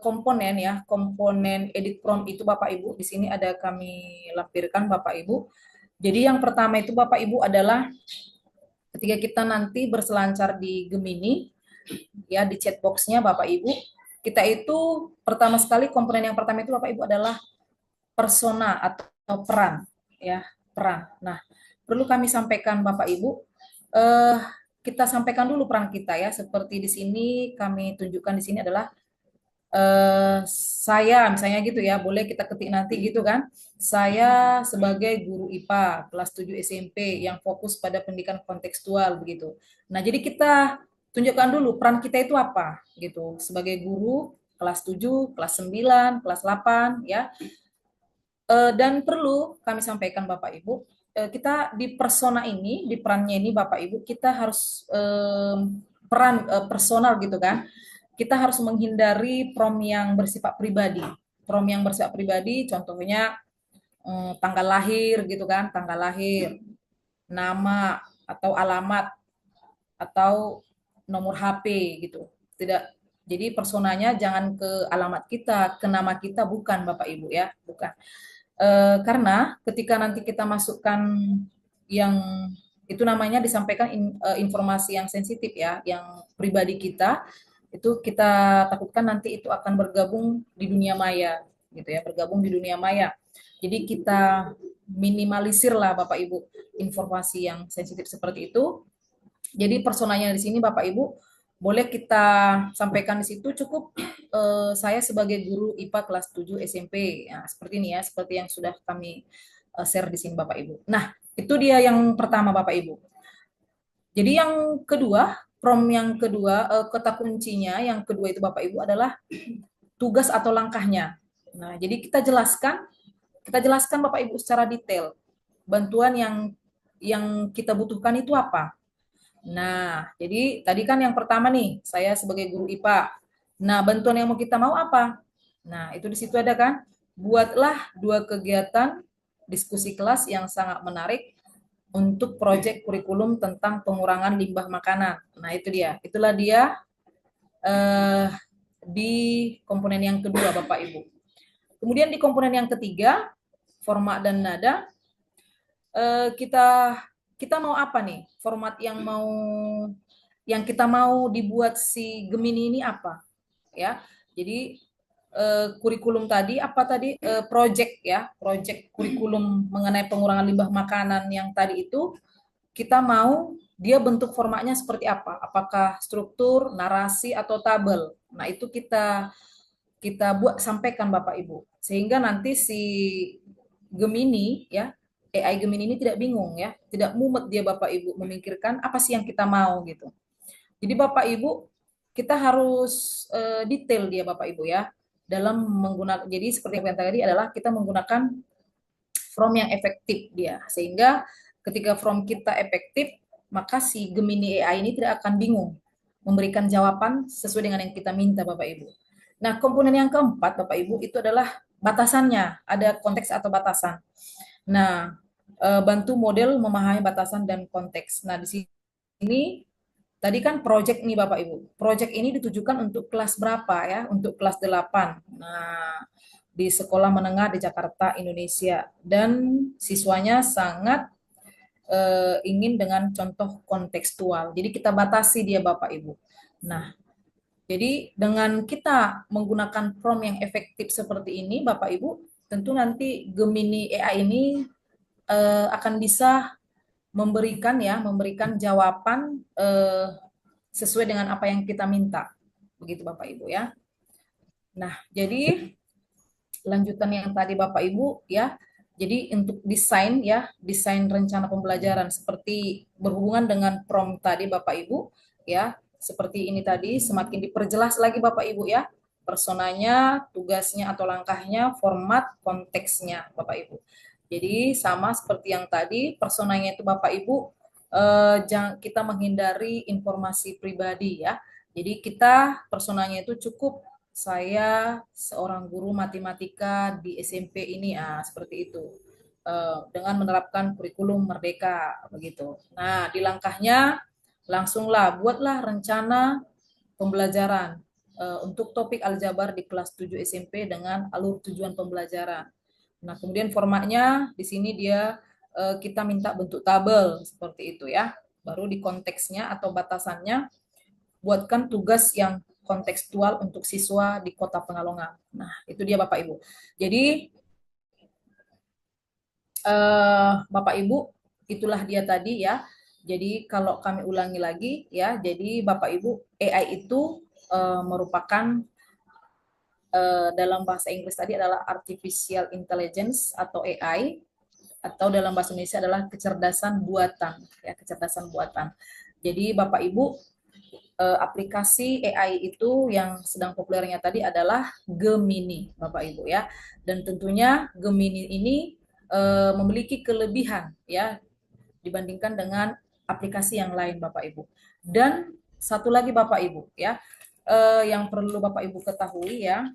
komponen ya, komponen edit prompt itu Bapak Ibu, di sini ada kami lampirkan Bapak Ibu. Jadi yang pertama itu Bapak Ibu adalah ketika kita nanti berselancar di Gemini, ya di chat box-nya Bapak Ibu, kita itu pertama sekali komponen yang pertama itu Bapak Ibu adalah persona atau peran, ya peran. Nah, perlu kami sampaikan Bapak Ibu, kita sampaikan dulu peran kita ya. Seperti di sini kami tunjukkan di sini adalah saya misalnya gitu ya, boleh kita ketik nanti gitu kan. Saya sebagai guru IPA kelas 7 SMP yang fokus pada pendidikan kontekstual begitu. Nah, jadi kita tunjukkan dulu peran kita itu apa gitu. Sebagai guru kelas 7, kelas 9, kelas 8 ya. Dan perlu kami sampaikan Bapak Ibu, kita di persona ini, di perannya ini Bapak Ibu, kita harus peran personal gitu kan. Kita harus menghindari prom yang bersifat pribadi. Prom yang bersifat pribadi, contohnya tanggal lahir gitu kan, tanggal lahir, nama atau alamat atau nomor HP gitu. Tidak. Jadi personanya jangan ke alamat kita, ke nama kita, bukan Bapak Ibu ya, bukan. Karena ketika nanti kita masukkan yang itu namanya disampaikan informasi yang sensitif ya, yang pribadi kita, itu kita takutkan nanti itu akan bergabung di dunia maya gitu ya, bergabung di dunia maya. Jadi kita minimalisir lah Bapak Ibu informasi yang sensitif seperti itu. Jadi personanya di sini Bapak Ibu boleh kita sampaikan di situ cukup saya sebagai guru IPA kelas 7 SMP. Nah, seperti ini ya, seperti yang sudah kami share di sini Bapak Ibu. Nah, itu dia yang pertama Bapak Ibu. Jadi yang kedua, prompt yang kedua, kata kuncinya yang kedua itu Bapak Ibu adalah tugas atau langkahnya. Nah, jadi kita jelaskan Bapak Ibu secara detail. Bantuan yang kita butuhkan itu apa? Nah, jadi tadi kan yang pertama nih, saya sebagai guru IPA. Nah, bantuan yang mau kita mau apa? Nah, itu di situ ada kan? Buatlah 2 kegiatan diskusi kelas yang sangat menarik untuk proyek kurikulum tentang pengurangan limbah makanan. Nah, itu dia. Itulah dia di komponen yang kedua, Bapak Ibu. Kemudian di komponen yang ketiga, format dan nada, kita mau apa nih? Format yang kita mau dibuat si Gemini ini apa? Ya. Jadi kurikulum tadi apa tadi project ya, project kurikulum mengenai pengurangan limbah makanan yang tadi itu kita mau dia bentuk formatnya seperti apa? Apakah struktur, narasi atau tabel? Nah, itu kita buat sampaikan Bapak Ibu. Sehingga nanti si Gemini ya, AI Gemini ini tidak bingung ya, tidak mumet dia Bapak Ibu memikirkan apa sih yang kita mau gitu. Jadi Bapak Ibu kita harus detail dia Bapak Ibu ya dalam menggunakan. Jadi seperti yang tadi adalah kita menggunakan from yang efektif dia, sehingga ketika from kita efektif maka si Gemini AI ini tidak akan bingung memberikan jawaban sesuai dengan yang kita minta Bapak Ibu. Nah, komponen yang keempat Bapak Ibu itu adalah batasannya, ada konteks atau batasan. Nah, bantu model memahami batasan dan konteks. Nah, di sini tadi kan project nih Bapak Ibu. Project ini ditujukan untuk kelas berapa ya? Untuk kelas 8. Nah, di sekolah menengah di Jakarta, Indonesia. Dan siswanya sangat ingin dengan contoh kontekstual. Jadi kita batasi dia Bapak Ibu. Nah, jadi dengan kita menggunakan prompt yang efektif seperti ini Bapak Ibu, tentu nanti Gemini AI ini akan bisa memberikan jawaban sesuai dengan apa yang kita minta. Begitu Bapak Ibu ya. Nah, jadi lanjutan yang tadi Bapak Ibu ya. Jadi untuk desain rencana pembelajaran seperti berhubungan dengan prompt tadi Bapak Ibu ya, seperti ini tadi semakin diperjelas lagi Bapak Ibu ya. Personanya, tugasnya atau langkahnya, format, konteksnya Bapak Ibu. Jadi sama seperti yang tadi, personanya itu Bapak Ibu kita menghindari informasi pribadi ya. Jadi kita personanya itu cukup saya seorang guru matematika di SMP ini, seperti itu. Dengan menerapkan kurikulum merdeka begitu. Nah, di langkahnya langsunglah buatlah rencana pembelajaran untuk topik aljabar di kelas 7 SMP dengan alur tujuan pembelajaran. Nah, kemudian formatnya di sini dia kita minta bentuk tabel seperti itu ya. Baru di konteksnya atau batasannya buatkan tugas yang kontekstual untuk siswa di Kota Pekalongan. Nah, itu dia Bapak Ibu. Jadi Bapak Ibu, itulah dia tadi ya. Jadi kalau kami ulangi lagi ya, jadi Bapak Ibu, AI itu merupakan dalam bahasa Inggris tadi adalah artificial intelligence atau AI, atau dalam bahasa Indonesia adalah kecerdasan buatan ya, kecerdasan buatan. Jadi Bapak Ibu, aplikasi AI itu yang sedang populernya tadi adalah Gemini, Bapak Ibu ya. Dan tentunya Gemini ini memiliki kelebihan ya dibandingkan dengan aplikasi yang lain, Bapak Ibu. Dan satu lagi Bapak Ibu ya, yang perlu Bapak Ibu ketahui ya,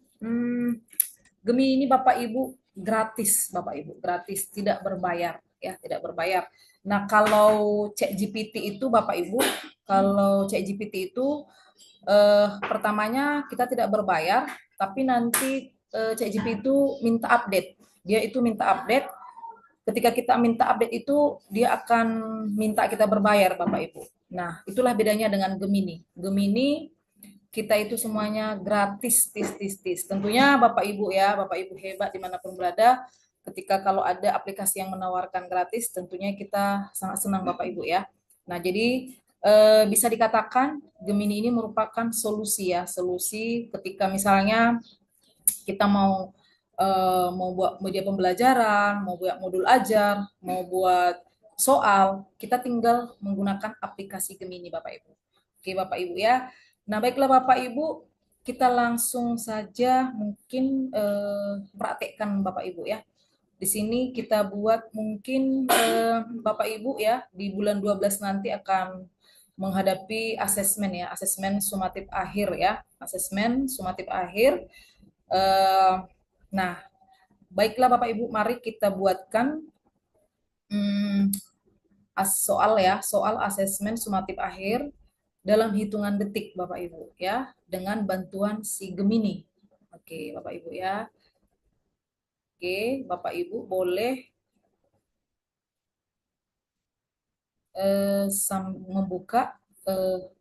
Gemini ini Bapak Ibu gratis, Bapak Ibu, gratis, tidak berbayar ya, tidak berbayar. Nah, kalau ChatGPT itu Bapak Ibu, kalau ChatGPT itu pertamanya kita tidak berbayar, tapi nanti ChatGPT itu minta update. Dia itu minta update. Ketika kita minta update itu, dia akan minta kita berbayar, Bapak Ibu. Nah, itulah bedanya dengan Gemini. Gemini kita itu semuanya gratis, tis. Tentunya Bapak Ibu ya, Bapak Ibu hebat dimanapun berada, ketika kalau ada aplikasi yang menawarkan gratis, tentunya kita sangat senang Bapak Ibu ya. Nah, jadi bisa dikatakan Gemini ini merupakan solusi ya, solusi ketika misalnya kita mau buat media pembelajaran, mau buat modul ajar, mau buat soal, kita tinggal menggunakan aplikasi Gemini Bapak Ibu. Oke Bapak Ibu ya. Nah baiklah Bapak Ibu, kita langsung saja mungkin praktekkan Bapak Ibu ya. Di sini kita buat mungkin Bapak Ibu ya, di bulan 12 nanti akan menghadapi asesmen ya, asesmen sumatif akhir ya, asesmen sumatif akhir. Nah, baiklah Bapak Ibu, mari kita buatkan soal ya, soal asesmen sumatif akhir dalam hitungan detik Bapak Ibu ya, dengan bantuan si Gemini. Oke, Bapak Ibu ya. Oke, Bapak Ibu boleh membuka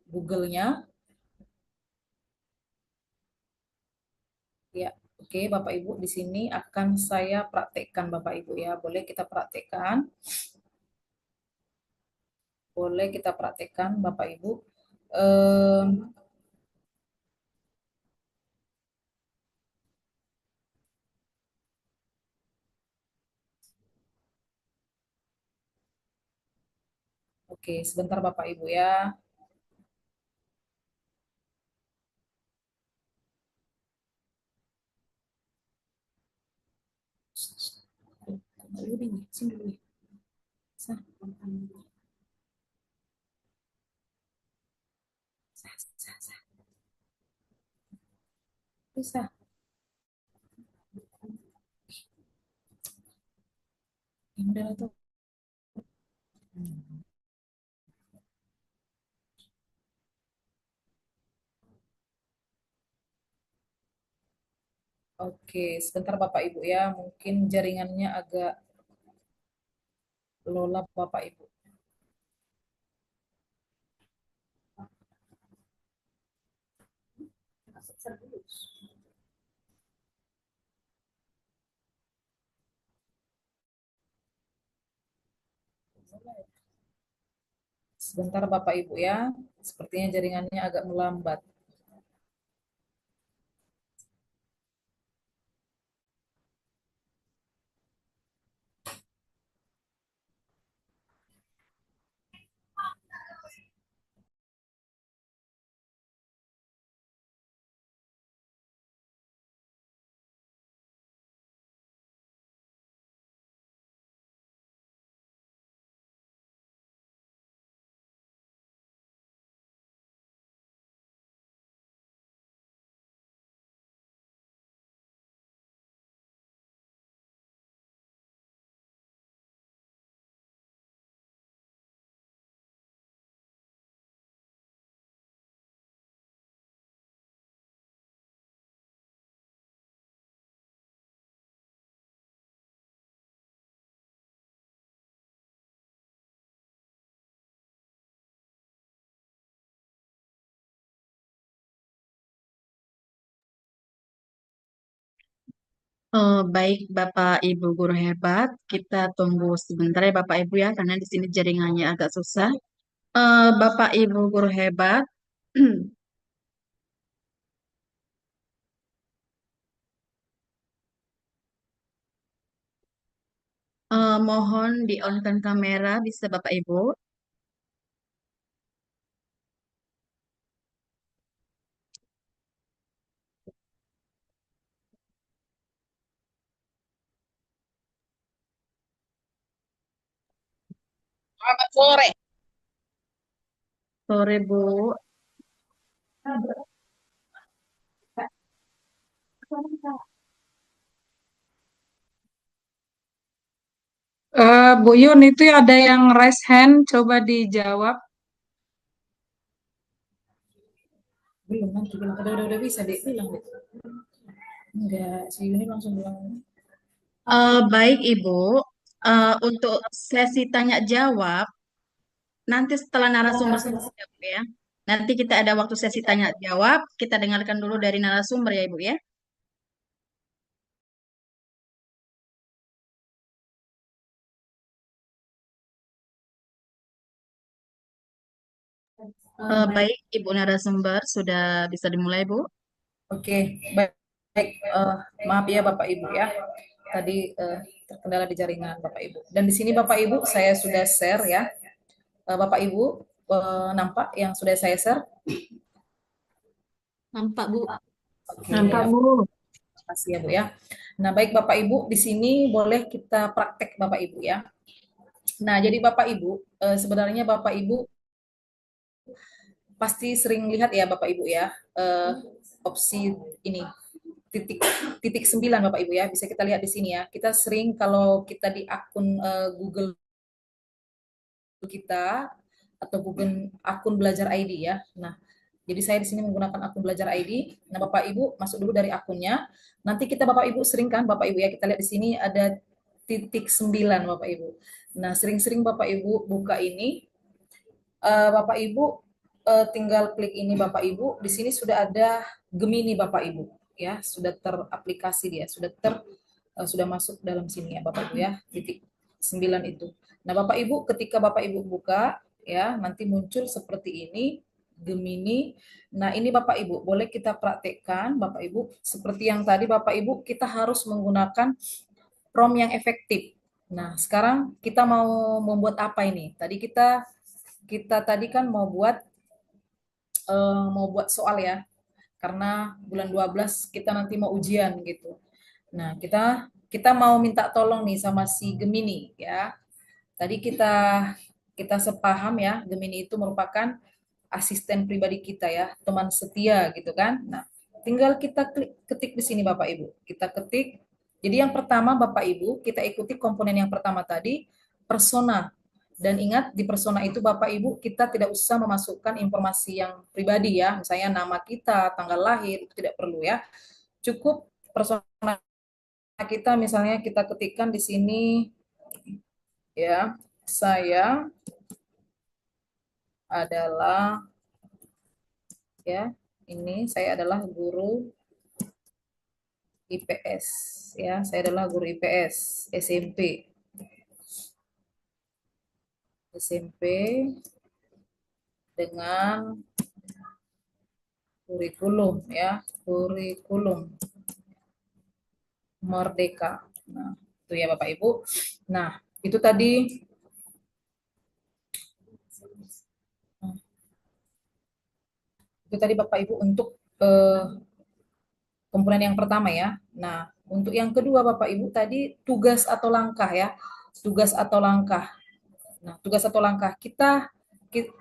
Google-nya. Ya, oke Bapak Ibu, di sini akan saya praktekkan Bapak Ibu ya. Boleh kita praktekkan? Boleh kita praktekkan Bapak Ibu. Oke, sebentar Bapak Ibu ya. Dulu nih, sini dulu nih. Sah. Bisa. Yang udah tuh. Oke, sebentar Bapak Ibu ya. Mungkin jaringannya agak lolap Bapak Ibu. Sebentar Bapak Ibu ya. Sepertinya jaringannya agak melambat. Baik Bapak Ibu guru hebat, kita tunggu sebentar ya Bapak Ibu ya, karena di sini jaringannya agak susah. Bapak Ibu guru hebat, mohon di-on-kan kamera, bisa Bapak Ibu. Selamat sore. Sore Bu. Bu Yun, itu ada yang raise hand, coba dijawab. Belum, nanti bilang. Udah bisa, Dek. Bilang, Dek. Enggak, si Yuni langsung bilang. Baik Ibu, untuk sesi tanya jawab, nanti setelah narasumber selesai Bu ya. Nanti kita ada waktu sesi tanya jawab, kita dengarkan dulu dari narasumber ya Ibu ya. Baik Ibu narasumber, sudah bisa dimulai Bu. Oke, baik. Baik, maaf ya Bapak Ibu ya. Tadi terkendala di jaringan Bapak Ibu. Dan di sini Bapak Ibu saya sudah share ya. Bapak Ibu nampak yang sudah saya share? Nampak Bu. Oke, Nampak ya. Bu. Terima kasih ya Bu ya. Nah, baik Bapak Ibu, di sini boleh kita praktek Bapak Ibu ya. Nah, jadi Bapak Ibu, sebenarnya Bapak Ibu pasti sering lihat ya Bapak Ibu ya, opsi ini titik titik 9 Bapak Ibu ya, bisa kita lihat di sini ya. Kita sering kalau kita di akun Google kita atau Google akun belajar ID ya. Nah, jadi saya di sini menggunakan akun belajar ID. Nah, Bapak Ibu masuk dulu dari akunnya. Nanti kita Bapak Ibu sering kan Bapak Ibu ya, kita lihat di sini ada titik 9 Bapak Ibu. Nah, sering-sering Bapak Ibu buka ini, Bapak Ibu tinggal klik ini Bapak Ibu, di sini sudah ada Gemini Bapak Ibu ya, sudah teraplikasi dia, sudah masuk dalam sini ya Bapak Ibu ya, titik 9 itu. Nah, Bapak Ibu ketika Bapak Ibu buka ya, nanti muncul seperti ini Gemini. Nah, ini Bapak Ibu boleh kita praktekkan Bapak Ibu seperti yang tadi Bapak Ibu, kita harus menggunakan prompt yang efektif. Nah, sekarang kita mau membuat apa ini? Tadi kita tadi kan mau buat soal ya, karena bulan 12 kita nanti mau ujian gitu. Nah, kita mau minta tolong nih sama si Gemini ya. Tadi kita sepaham ya, Gemini itu merupakan asisten pribadi kita ya, teman setia gitu kan. Nah, tinggal kita ketik di sini Bapak Ibu. Kita ketik. Jadi yang pertama Bapak Ibu, kita ikuti komponen yang pertama tadi, persona. Dan ingat di persona itu Bapak Ibu kita tidak usah memasukkan informasi yang pribadi ya, misalnya nama kita, tanggal lahir, itu tidak perlu ya. Cukup persona kita misalnya kita ketikkan di sini ya, saya adalah ya, ini saya adalah guru IPS ya, saya adalah guru IPS SMP dengan kurikulum ya, kurikulum Merdeka. Nah, itu ya Bapak Ibu. Nah, itu tadi Bapak Ibu untuk komponen yang pertama ya. Nah, untuk yang kedua Bapak Ibu tadi tugas atau langkah ya. Tugas atau langkah. Nah, tugas atau langkah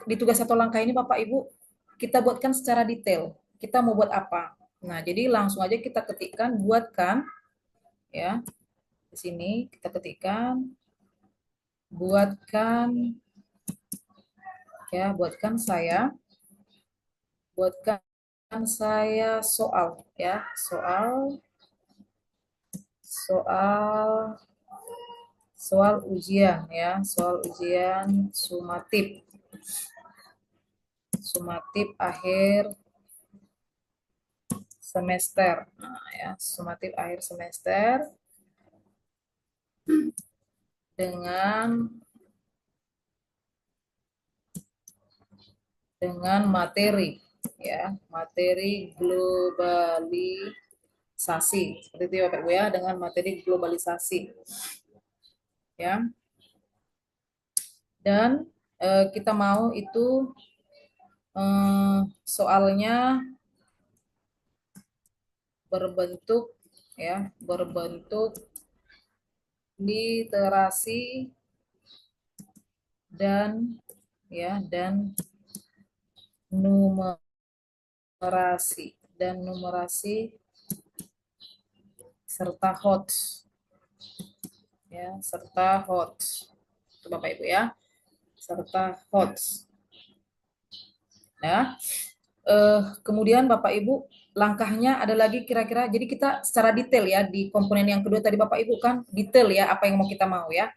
di tugas atau langkah ini Bapak Ibu kita buatkan secara detail. Kita mau buat apa? Nah, jadi langsung aja kita ketikkan buatkan ya. Di sini kita ketikkan buatkan ya, buatkan saya soal ya, soal ujian ya, soal ujian sumatif akhir semester. Nah, ya, sumatif akhir semester dengan materi, ya, materi globalisasi. Seperti itu ya Bapak Ibu ya, dengan materi globalisasi. Ya. Dan kita mau itu soalnya berbentuk literasi dan numerasi serta HOTS, ya, serta HOTS. Itu Bapak Ibu ya, serta HOTS. Ya. Kemudian Bapak Ibu, langkahnya ada lagi kira-kira, jadi kita secara detail ya, di komponen yang kedua tadi Bapak Ibu kan detail ya, apa yang mau kita mau ya.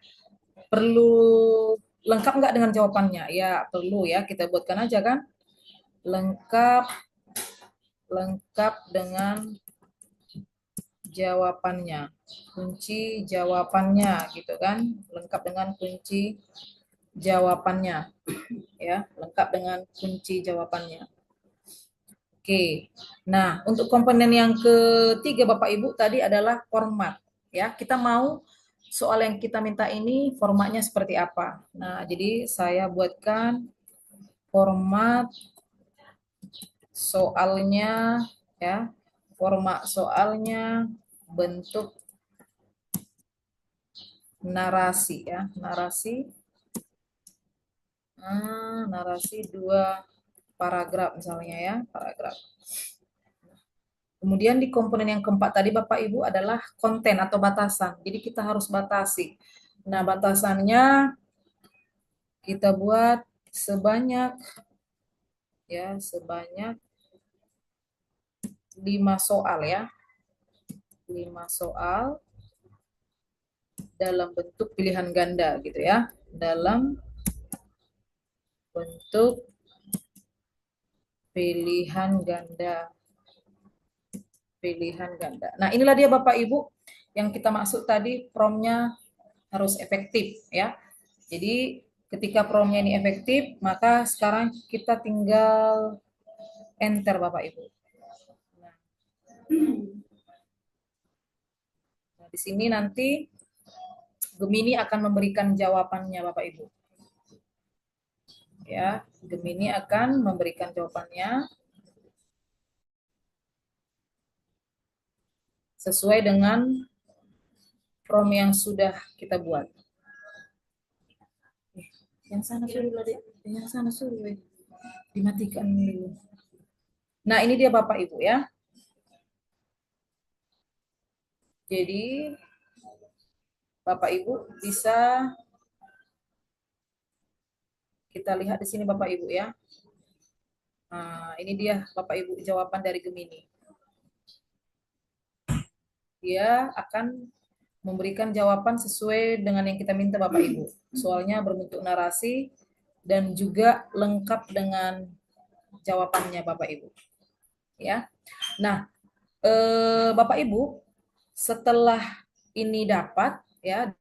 Perlu lengkap nggak dengan jawabannya? Ya perlu ya, kita buatkan aja kan. Lengkap dengan jawabannya, kunci jawabannya gitu kan, lengkap dengan kunci jawabannya, ya, lengkap dengan kunci jawabannya. Oke, nah untuk komponen yang ketiga Bapak Ibu tadi adalah format, ya, kita mau soal yang kita minta ini formatnya seperti apa. Nah, jadi saya buatkan format soalnya, ya, format soalnya bentuk narasi, ya, narasi 2 paragraf misalnya ya, paragraf. Kemudian di komponen yang keempat tadi Bapak Ibu adalah konten atau batasan. Jadi kita harus batasi. Nah, batasannya kita buat sebanyak 5 soal ya. 5 soal dalam bentuk pilihan ganda gitu ya. Dalam bentuk pilihan ganda. Nah, inilah dia Bapak Ibu yang kita maksud tadi, promnya harus efektif ya. Jadi ketika promnya ini efektif, maka sekarang kita tinggal enter Bapak Ibu. Nah, di sini nanti Gemini akan memberikan jawabannya Bapak Ibu. Ya, Gemini akan memberikan jawabannya sesuai dengan prom yang sudah kita buat. Yang sana suruh lah, yang sana suruh, dimatikan dulu. Nah, ini dia Bapak Ibu ya. Jadi Bapak Ibu bisa kita lihat di sini Bapak Ibu ya. Nah, ini dia Bapak Ibu jawaban dari Gemini. Dia akan memberikan jawaban sesuai dengan yang kita minta Bapak Ibu. Soalnya berbentuk narasi dan juga lengkap dengan jawabannya Bapak Ibu. Ya. Nah, Bapak Ibu setelah ini dapat ya,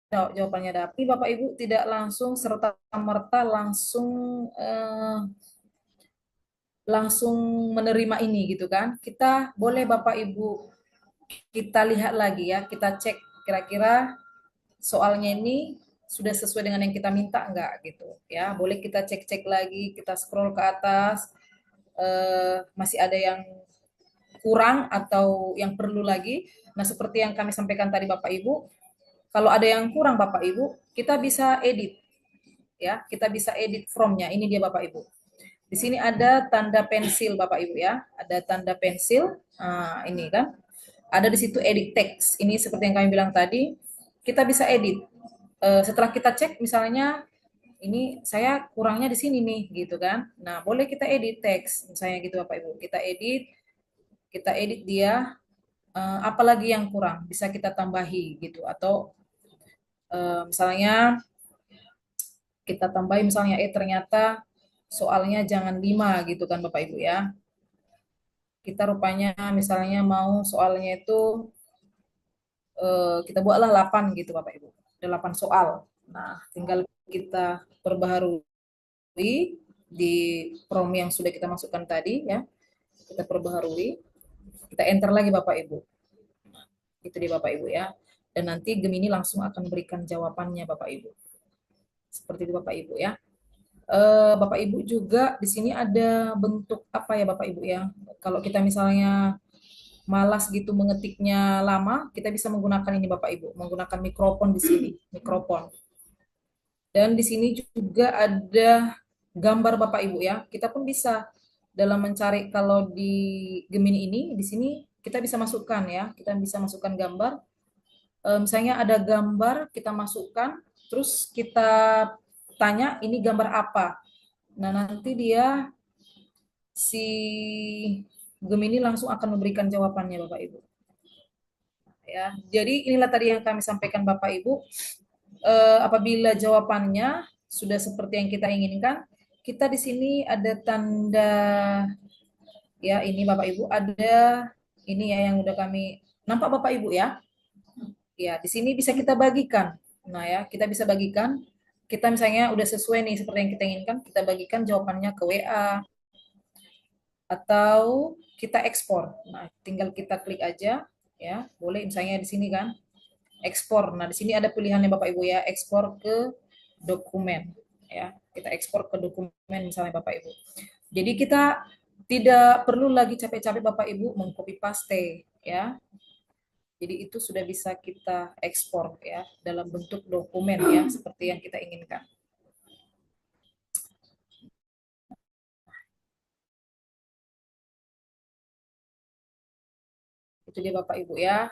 jawabannya dapat, Bapak Ibu tidak langsung serta-merta langsung menerima ini gitu kan. Kita boleh Bapak Ibu kita lihat lagi ya, kita cek kira-kira soalnya ini sudah sesuai dengan yang kita minta enggak gitu ya. Boleh kita cek-cek lagi, kita scroll ke atas, masih ada yang kurang atau yang perlu lagi. Nah, seperti yang kami sampaikan tadi Bapak Ibu, kalau ada yang kurang Bapak Ibu, kita bisa edit ya, kita bisa edit from-nya. Ini dia Bapak Ibu. Di sini ada tanda pensil Bapak Ibu ya, ada tanda pensil. Nah, ini kan. Ada di situ edit text. Ini seperti yang kami bilang tadi, kita bisa edit. Setelah kita cek misalnya ini saya kurangnya di sini nih gitu kan. Nah, boleh kita edit teks misalnya gitu Bapak Ibu. Kita edit dia apalagi yang kurang bisa kita tambahi gitu, atau misalnya kita tambahi misalnya ternyata soalnya jangan 5 gitu kan Bapak Ibu ya. kita rupanya misalnya mau soalnya itu kita buatlah 8 gitu Bapak Ibu. 8 soal. Nah, tinggal kita perbaharui di prom yang sudah kita masukkan tadi ya. Kita perbaharui, kita enter lagi Bapak Ibu. Itu di Bapak Ibu ya. Dan nanti Gemini langsung akan berikan jawabannya Bapak Ibu. Seperti itu Bapak Ibu ya. Bapak Ibu juga di sini ada bentuk apa ya Bapak Ibu ya. Kalau kita misalnya malas gitu mengetiknya lama, kita bisa menggunakan ini Bapak Ibu, menggunakan mikrofon di sini, mikrofon. Dan di sini juga ada gambar Bapak Ibu ya. Kita pun bisa dalam mencari kalau di Gemini ini, di sini kita bisa masukkan ya, kita bisa masukkan gambar. Misalnya ada gambar, kita masukkan, terus kita tanya ini gambar apa. Nah, nanti dia si Gemini langsung akan memberikan jawabannya Bapak Ibu. Ya, jadi inilah tadi yang kami sampaikan Bapak Ibu. Apabila jawabannya sudah seperti yang kita inginkan, kita di sini ada tanda ya ini Bapak Ibu, ada ini ya yang udah kami nampak Bapak Ibu ya. Ya, di sini bisa kita bagikan. Nah ya, kita bisa bagikan. Kita misalnya udah sesuai nih seperti yang kita inginkan, kita bagikan jawabannya ke WA atau kita ekspor. Nah, tinggal kita klik aja ya. Boleh misalnya di sini kan ekspor. Nah, di sini ada pilihannya Bapak Ibu ya, ekspor ke dokumen ya. Kita ekspor ke dokumen misalnya Bapak Ibu. Jadi kita tidak perlu lagi capek-capek Bapak Ibu mengcopy paste ya. Jadi itu sudah bisa kita ekspor ya dalam bentuk dokumen ya seperti yang kita inginkan. Itu dia Bapak Ibu ya.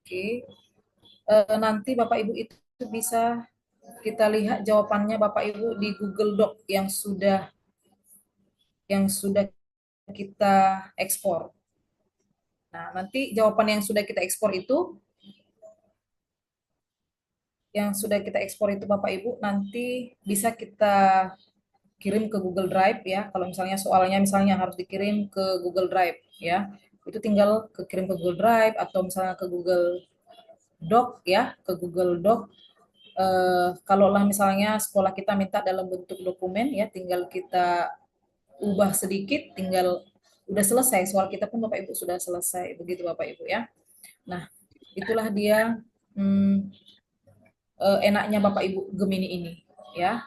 Oke. Nanti Bapak Ibu itu bisa kita lihat jawabannya Bapak Ibu di Google Doc yang sudah kita ekspor. Nah, nanti jawaban yang sudah kita ekspor itu Bapak Ibu nanti bisa kita kirim ke Google Drive ya. Kalau misalnya soalnya harus dikirim ke Google Drive ya. Itu tinggal kirim ke Google Drive atau misalnya ke Google Doc ya, ke Google Doc. Kalau lah misalnya sekolah kita minta dalam bentuk dokumen ya, tinggal kita ubah sedikit, tinggal udah selesai, soal kita pun Bapak Ibu sudah selesai, begitu Bapak Ibu ya. Nah, itulah dia enaknya Bapak Ibu Gemini ini ya.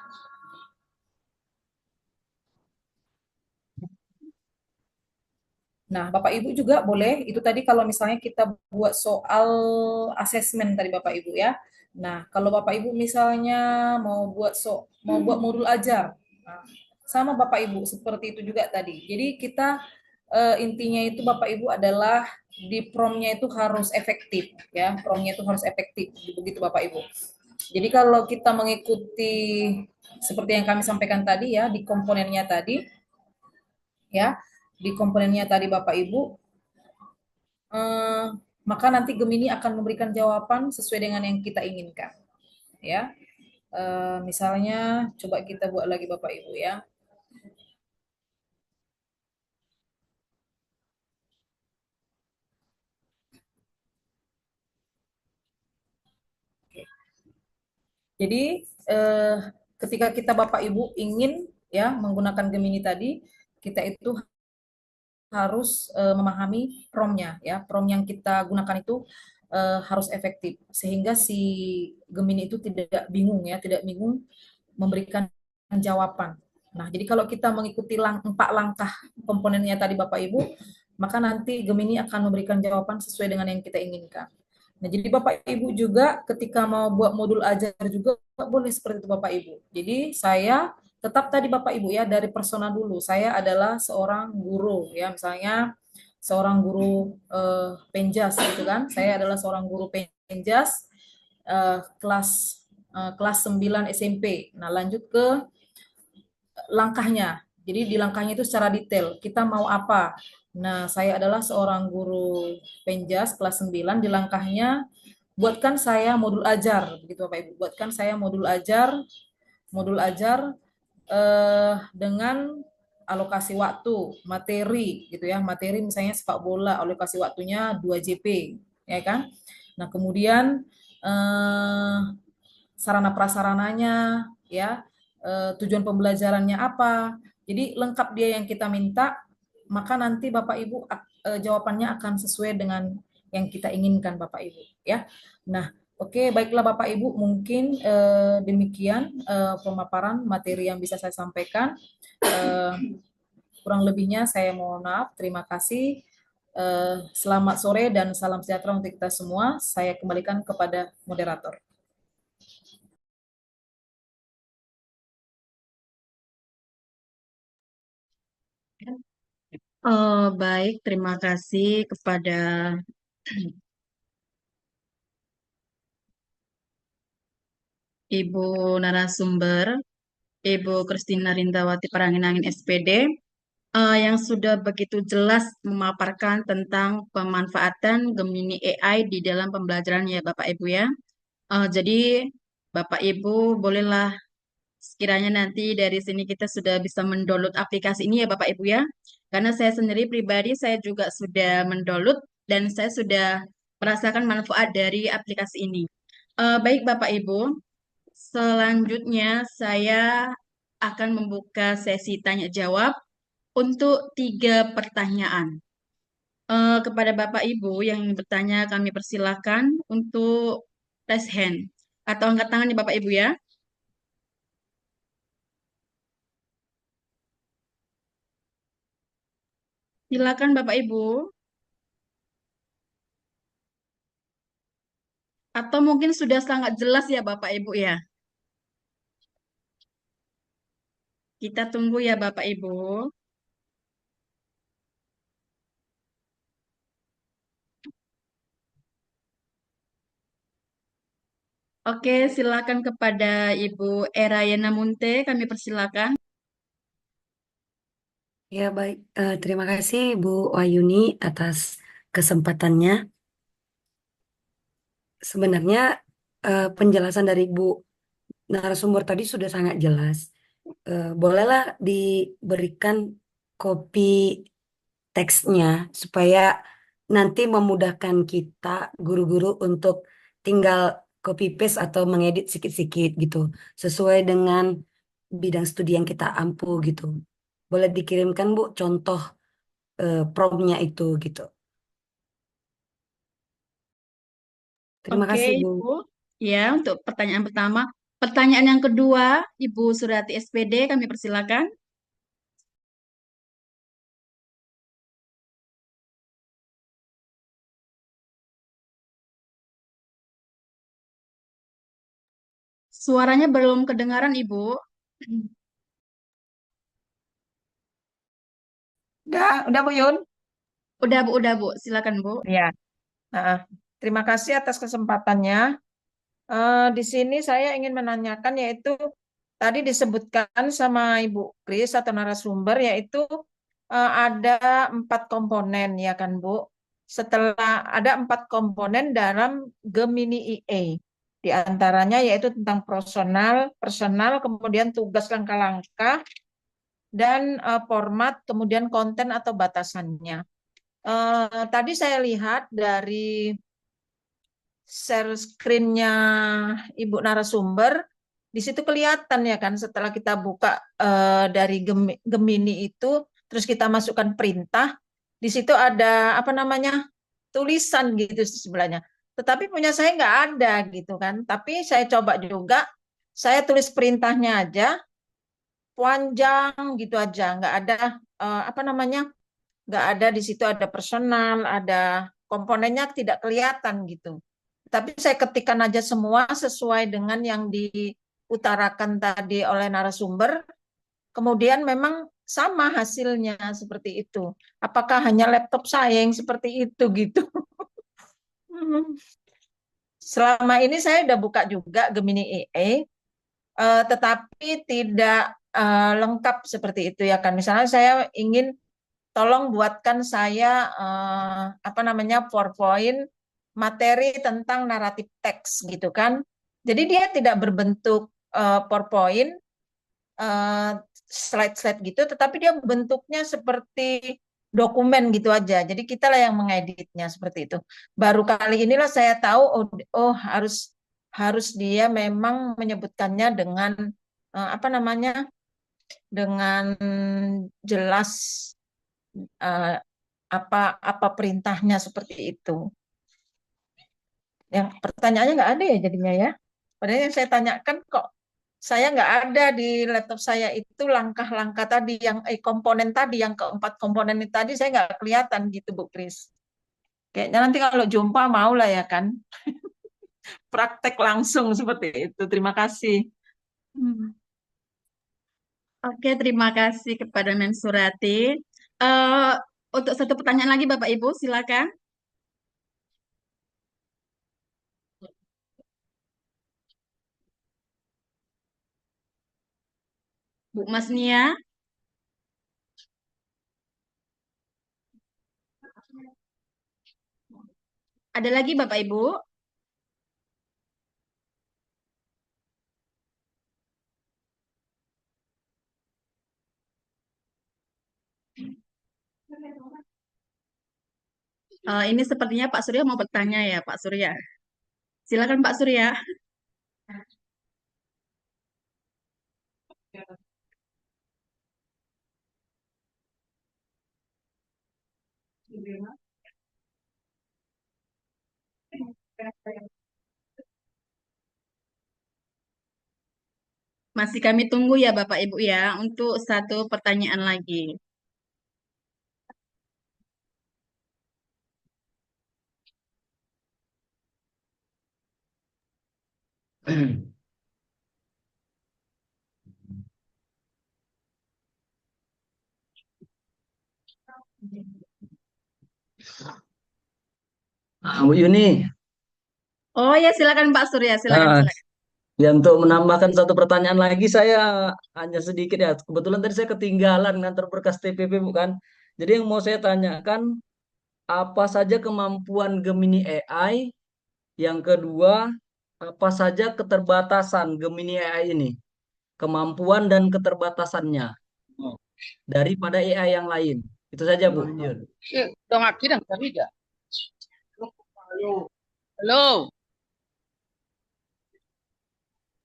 Nah, Bapak Ibu juga boleh, itu tadi kalau misalnya kita buat soal asesmen tadi Bapak Ibu ya. Nah, kalau Bapak Ibu misalnya mau buat modul ajar, nah, sama Bapak Ibu seperti itu juga tadi. Jadi kita intinya itu Bapak Ibu adalah di promnya itu harus efektif ya, promnya itu harus efektif begitu Bapak Ibu. Jadi kalau kita mengikuti seperti yang kami sampaikan tadi ya di komponennya tadi ya, di komponennya tadi Bapak Ibu, maka nanti Gemini akan memberikan jawaban sesuai dengan yang kita inginkan ya. Misalnya coba kita buat lagi Bapak Ibu ya. Jadi ketika kita Bapak Ibu ingin ya menggunakan Gemini tadi, kita itu harus memahami promnya ya. Prom yang kita gunakan itu harus efektif sehingga si Gemini itu tidak bingung ya, tidak bingung memberikan jawaban. Nah, jadi kalau kita mengikuti 4 langkah komponennya tadi Bapak Ibu, maka nanti Gemini akan memberikan jawaban sesuai dengan yang kita inginkan. Nah, jadi Bapak Ibu juga ketika mau buat modul ajar juga boleh seperti itu Bapak Ibu. Jadi saya tetap tadi Bapak Ibu ya dari persona dulu. Saya adalah seorang guru ya, misalnya seorang guru penjas gitu kan. Saya adalah seorang guru penjas kelas 9 SMP. Nah, lanjut ke langkahnya. Jadi di langkahnya itu secara detail, kita mau apa? Nah, saya adalah seorang guru penjas kelas 9, di langkahnya buatkan saya modul ajar, begitu Bapak Ibu. Buatkan saya modul ajar modul ajar dengan alokasi waktu, materi gitu ya. Materi misalnya sepak bola, alokasi waktunya 2 JP, ya kan? Nah, kemudian sarana prasarananya ya, tujuan pembelajarannya apa. Jadi lengkap dia yang kita minta, maka nanti Bapak Ibu jawabannya akan sesuai dengan yang kita inginkan Bapak Ibu ya. Nah, oke, baiklah Bapak Ibu, mungkin demikian pemaparan materi yang bisa saya sampaikan. Kurang lebihnya saya mohon maaf. Terima kasih. Selamat sore dan salam sejahtera untuk kita semua. Saya kembalikan kepada moderator. Baik, terima kasih kepada Ibu narasumber, Ibu Kristina Rindawati Parangin-Angin SPD, yang sudah begitu jelas memaparkan tentang pemanfaatan Gemini AI di dalam pembelajaran ya Bapak Ibu ya. Jadi Bapak Ibu bolehlah sekiranya nanti dari sini kita sudah bisa mendownload aplikasi ini ya Bapak Ibu ya. Karena saya sendiri pribadi saya juga sudah mendownload dan saya sudah merasakan manfaat dari aplikasi ini. Baik Bapak Ibu, selanjutnya saya akan membuka sesi tanya jawab untuk 3 pertanyaan. Kepada Bapak Ibu yang ingin bertanya kami persilahkan untuk raise hand atau angkat tangan nih Bapak Ibu ya. Silakan Bapak Ibu. Atau mungkin sudah sangat jelas ya Bapak Ibu ya. Kita tunggu ya Bapak Ibu. Oke, silakan kepada Ibu Erayana Munte, kami persilakan. Ya baik, terima kasih Bu Wayuni atas kesempatannya. Sebenarnya penjelasan dari Bu narasumber tadi sudah sangat jelas. Bolehlah diberikan kopi teksnya supaya nanti memudahkan kita guru-guru untuk tinggal copy paste atau mengedit sikit-sikit gitu, sesuai dengan bidang studi yang kita ampuh gitu. Boleh dikirimkan Bu contoh promnya itu gitu. Terima Oke, kasih Bu. Ibu. Ya, untuk pertanyaan pertama. Pertanyaan yang kedua, Ibu Surati SPD, kami persilakan. Suaranya belum kedengaran, Ibu. Udah Bu Yun? Udah, Bu. Silakan, Bu. Ya. Terima kasih atas kesempatannya. Di sini saya ingin menanyakan yaitu tadi disebutkan sama Ibu Kris atau narasumber yaitu ada 4 komponen ya kan Bu. Setelah ada 4 komponen dalam Gemini IA. Di antaranya yaitu tentang personal, kemudian tugas langkah-langkah, dan format, kemudian konten atau batasannya. Tadi saya lihat dari share screen-nya Ibu narasumber, di situ kelihatan ya kan setelah kita buka dari Gemini itu, terus kita masukkan perintah, di situ ada apa namanya tulisan gitu sebelahnya. Tetapi punya saya nggak ada gitu kan. Tapi saya coba juga, saya tulis perintahnya aja, panjang gitu aja, nggak ada apa namanya, nggak ada di situ ada personal, ada komponennya tidak kelihatan gitu. Tapi saya ketikkan aja semua sesuai dengan yang diutarakan tadi oleh narasumber. Kemudian memang sama hasilnya seperti itu. Apakah hanya laptop saya yang seperti itu gitu? Selama ini saya udah buka juga Gemini AI, tetapi tidak lengkap seperti itu ya kan. Misalnya saya ingin tolong buatkan saya apa namanya PowerPoint materi tentang naratif teks gitu kan. Jadi dia tidak berbentuk PowerPoint, eh, slide-slide gitu, tetapi dia bentuknya seperti dokumen gitu aja. Jadi kita lah yang mengeditnya seperti itu. Baru kali inilah saya tahu, oh, harus harus dia memang menyebutkannya dengan apa namanya, dengan jelas, eh, apa perintahnya seperti itu. Yang pertanyaannya nggak ada ya jadinya ya. Padahal yang saya tanyakan kok saya nggak ada di laptop saya itu langkah-langkah tadi yang komponen tadi yang keempat komponen itu tadi saya nggak kelihatan gitu Bu Kris. Kayaknya nanti kalau jumpa mau lah ya kan praktek langsung seperti itu. Terima kasih. Hmm. Oke, terima kasih kepada Mensurati. Eh, untuk satu pertanyaan lagi Bapak Ibu, silakan. Bu Mas Nia. Ada lagi Bapak Ibu? Ini sepertinya Pak Surya mau bertanya ya, Pak Surya. Silakan Pak Surya. Masih kami tunggu ya Bapak Ibu ya untuk satu pertanyaan lagi. Bu Yuni, Oh ya, silakan Pak Surya, silakan nah, silakan. ya untuk menambahkan satu pertanyaan lagi, saya hanya sedikit ya. Kebetulan tadi saya ketinggalan ngantar berkas TPP bukan. Jadi yang mau saya tanyakan, apa saja kemampuan Gemini AI? Yang kedua, apa saja keterbatasan Gemini AI ini? Kemampuan dan keterbatasannya daripada AI yang lain. Itu saja, Bu. Yun. Dong aki dan ketiga. Halo,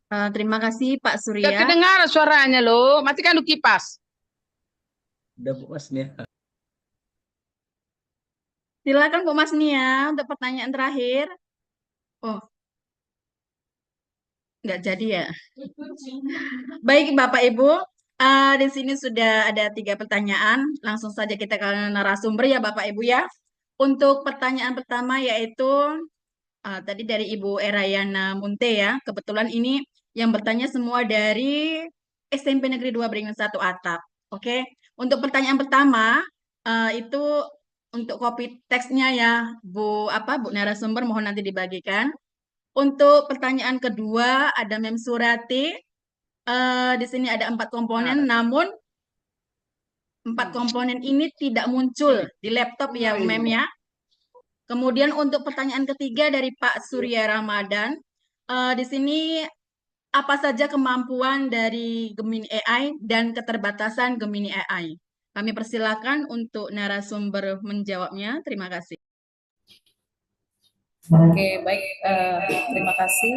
Terima kasih Pak gak Surya. kedengaran suaranya lo. Matikan lu kipas. Udah, Bu, Mas Nia. Silakan Bu Mas Nia untuk pertanyaan terakhir. Oh, nggak jadi ya. Baik Bapak Ibu, di sini sudah ada 3 pertanyaan. Langsung saja kita ke narasumber ya Bapak Ibu ya. Untuk pertanyaan pertama yaitu tadi dari Ibu Erayana Munte ya. Kebetulan ini yang bertanya semua dari SMP Negeri 2 Beringin 1 Atap. Oke. Untuk pertanyaan pertama itu untuk copy teksnya ya Bu narasumber mohon nanti dibagikan. Untuk pertanyaan kedua ada Mem Surati. Di sini ada 4 komponen, namun 4 komponen ini tidak muncul di laptop ya Mem ya. Kemudian untuk pertanyaan ketiga dari Pak Surya Ramadan, di sini apa saja kemampuan dari Gemini AI dan keterbatasan Gemini AI? Kami persilakan untuk narasumber menjawabnya. Terima kasih. Oke, baik. Terima kasih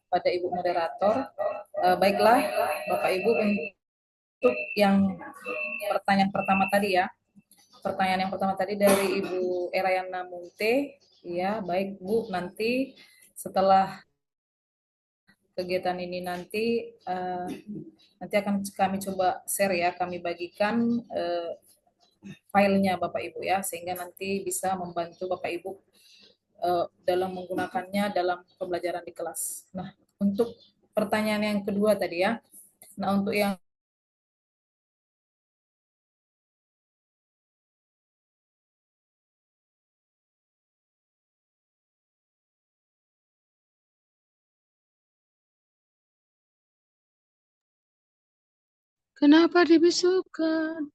pada Ibu moderator. Baiklah, Bapak Ibu, untuk yang pertanyaan pertama tadi ya. Pertanyaan yang pertama tadi dari Ibu Erayana Munte. Ya, baik Bu, nanti setelah kegiatan ini nanti akan kami coba share ya, kami bagikan filenya Bapak Ibu ya, sehingga nanti bisa membantu Bapak Ibu dalam menggunakannya dalam pembelajaran di kelas. Nah, untuk pertanyaan yang kedua tadi ya. Nah, untuk yang Kenapa dibisukan?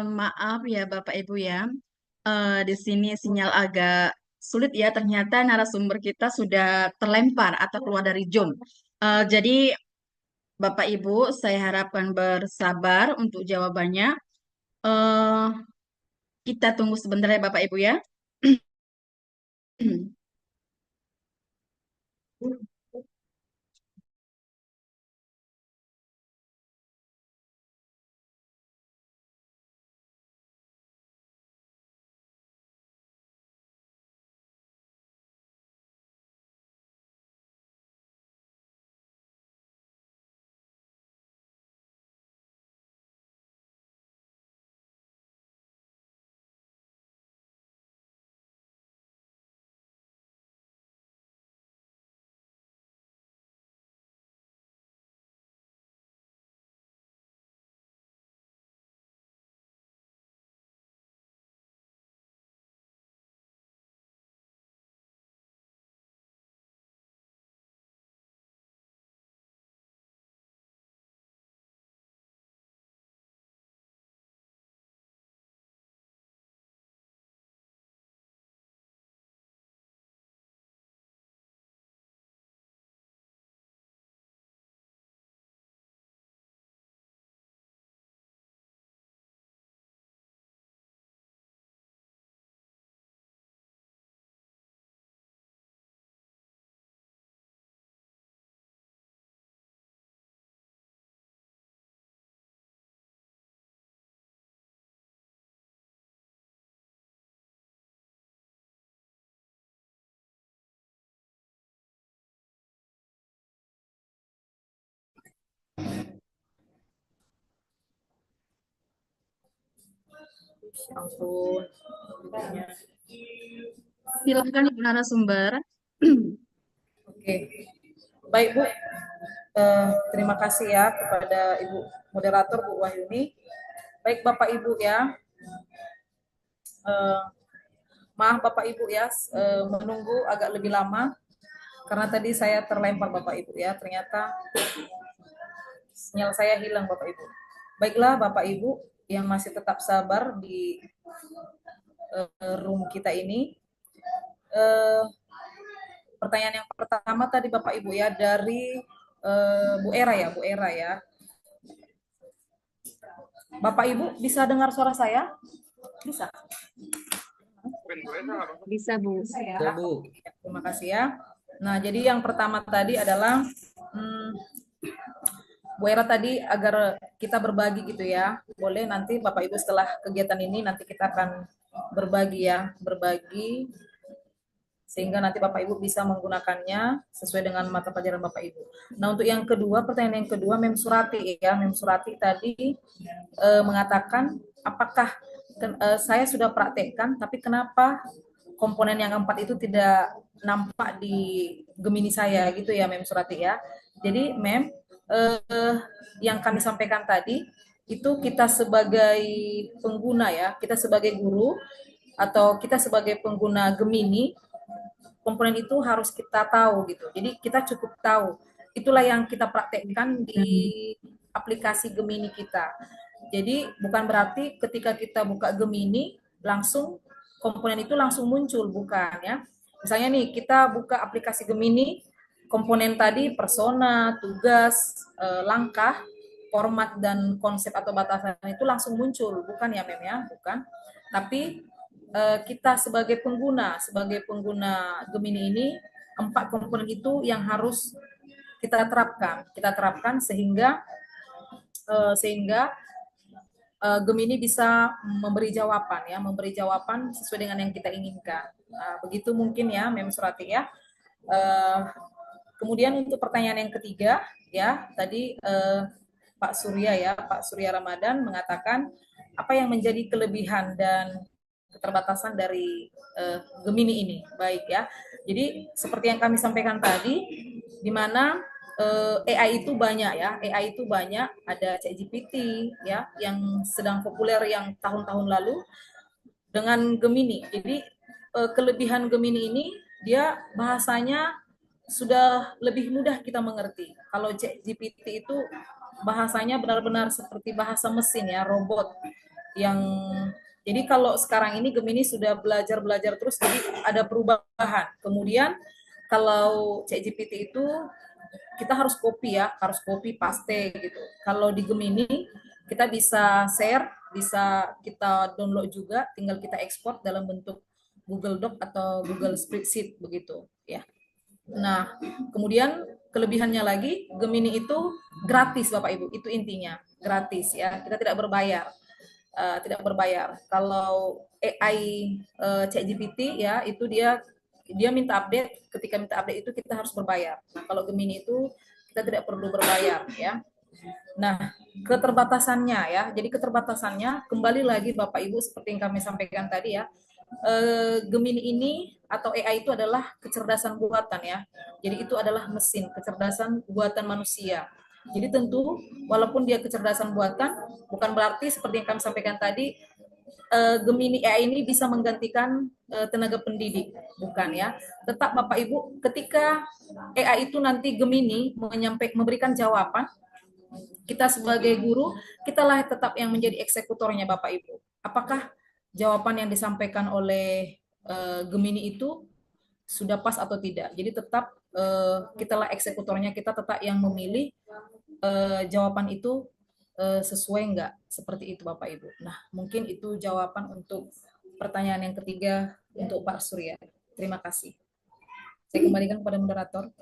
Maaf ya Bapak Ibu ya. Di sini sinyal agak sulit ya. Ternyata narasumber kita sudah terlempar atau keluar dari Zoom. Jadi Bapak Ibu, saya harapkan bersabar untuk jawabannya. Eh, kita tunggu sebentar ya Bapak Ibu ya. Ya ampun. Silakan Ibu narasumber. Oke, baik Bu. Terima kasih ya kepada Ibu moderator Bu Wahyuni. Baik Bapak Ibu ya. Maaf Bapak Ibu ya, menunggu agak lebih lama karena tadi saya terlempar Bapak Ibu ya. Ternyata sinyal saya hilang Bapak Ibu. Baiklah Bapak Ibu yang masih tetap sabar di room kita ini. Pertanyaan yang pertama tadi Bapak Ibu ya dari Bu Era ya, Bu Era ya. Bapak Ibu bisa dengar suara saya? Bisa. Bisa, Bu. Ya, Bu. Terima kasih ya. Nah, jadi yang pertama tadi adalah Bu Era tadi agar kita berbagi gitu ya. Boleh nanti Bapak Ibu setelah kegiatan ini nanti kita akan berbagi ya, berbagi sehingga nanti Bapak Ibu bisa menggunakannya sesuai dengan mata pelajaran Bapak Ibu. Nah, untuk yang kedua, pertanyaan yang kedua, Mem Surati ya, Mem Surati tadi mengatakan apakah saya sudah praktekkan, tapi kenapa komponen yang keempat itu tidak nampak di Gemini saya gitu ya, Mem Surati ya. Jadi, Mem, yang kami sampaikan tadi itu kita sebagai pengguna ya, kita sebagai guru atau kita sebagai pengguna Gemini, komponen itu harus kita tahu gitu. Jadi kita cukup tahu. Itulah yang kita praktekkan di aplikasi Gemini kita. Jadi bukan berarti ketika kita buka Gemini langsung komponen itu langsung muncul, bukan ya. Misalnya nih kita buka aplikasi Gemini, komponen tadi persona, tugas, langkah, format dan konsep atau batasan itu langsung muncul, bukan ya Mem ya, bukan. Tapi kita sebagai pengguna Gemini ini 4 komponen itu yang harus kita terapkan sehingga Gemini bisa memberi jawaban sesuai dengan yang kita inginkan. Begitu mungkin ya, Mem Surati ya. Kemudian untuk pertanyaan yang ketiga ya, tadi Pak Surya Ramadan mengatakan apa yang menjadi kelebihan dan keterbatasan dari Gemini ini. Baik ya. Jadi seperti yang kami sampaikan tadi, di mana AI itu banyak ya, AI itu banyak, ada ChatGPT ya yang sedang populer yang tahun-tahun lalu dengan Gemini. Jadi kelebihan Gemini ini dia bahasanya sudah lebih mudah kita mengerti. Kalau ChatGPT itu bahasanya benar-benar seperti bahasa mesin ya, robot yang jadi kalau sekarang ini Gemini sudah belajar terus, jadi ada perubahan. Kemudian kalau ChatGPT itu kita harus copy paste gitu. Kalau di Gemini kita bisa share, bisa kita download juga, tinggal kita ekspor dalam bentuk Google Doc atau Google Spreadsheet begitu ya. Nah, kemudian kelebihannya lagi Gemini itu gratis Bapak Ibu, itu intinya, gratis ya. Kita tidak berbayar. Tidak berbayar. Kalau AI ChatGPT ya itu dia minta update, ketika minta update itu kita harus berbayar. Nah, kalau Gemini itu kita tidak perlu berbayar ya. Nah, keterbatasannya ya. Jadi keterbatasannya kembali lagi Bapak Ibu seperti yang kami sampaikan tadi ya. Gemini ini atau AI itu adalah kecerdasan buatan ya. Jadi itu adalah mesin, kecerdasan buatan manusia. Jadi tentu walaupun dia kecerdasan buatan, bukan berarti seperti yang kami sampaikan tadi Gemini AI ini bisa menggantikan tenaga pendidik, bukan ya. Tetap Bapak Ibu, ketika AI itu nanti Gemini memberikan jawaban, kita sebagai guru, kitalah tetap yang menjadi eksekutornya Bapak Ibu. Apakah jawaban yang disampaikan oleh Gemini itu sudah pas atau tidak? Jadi tetap kitalah eksekutornya, kita tetap yang memilih jawaban itu sesuai enggak, seperti itu Bapak Ibu. Nah, mungkin itu jawaban untuk pertanyaan yang ketiga untuk Pak Surya. Terima kasih. Saya kembalikan kepada moderator.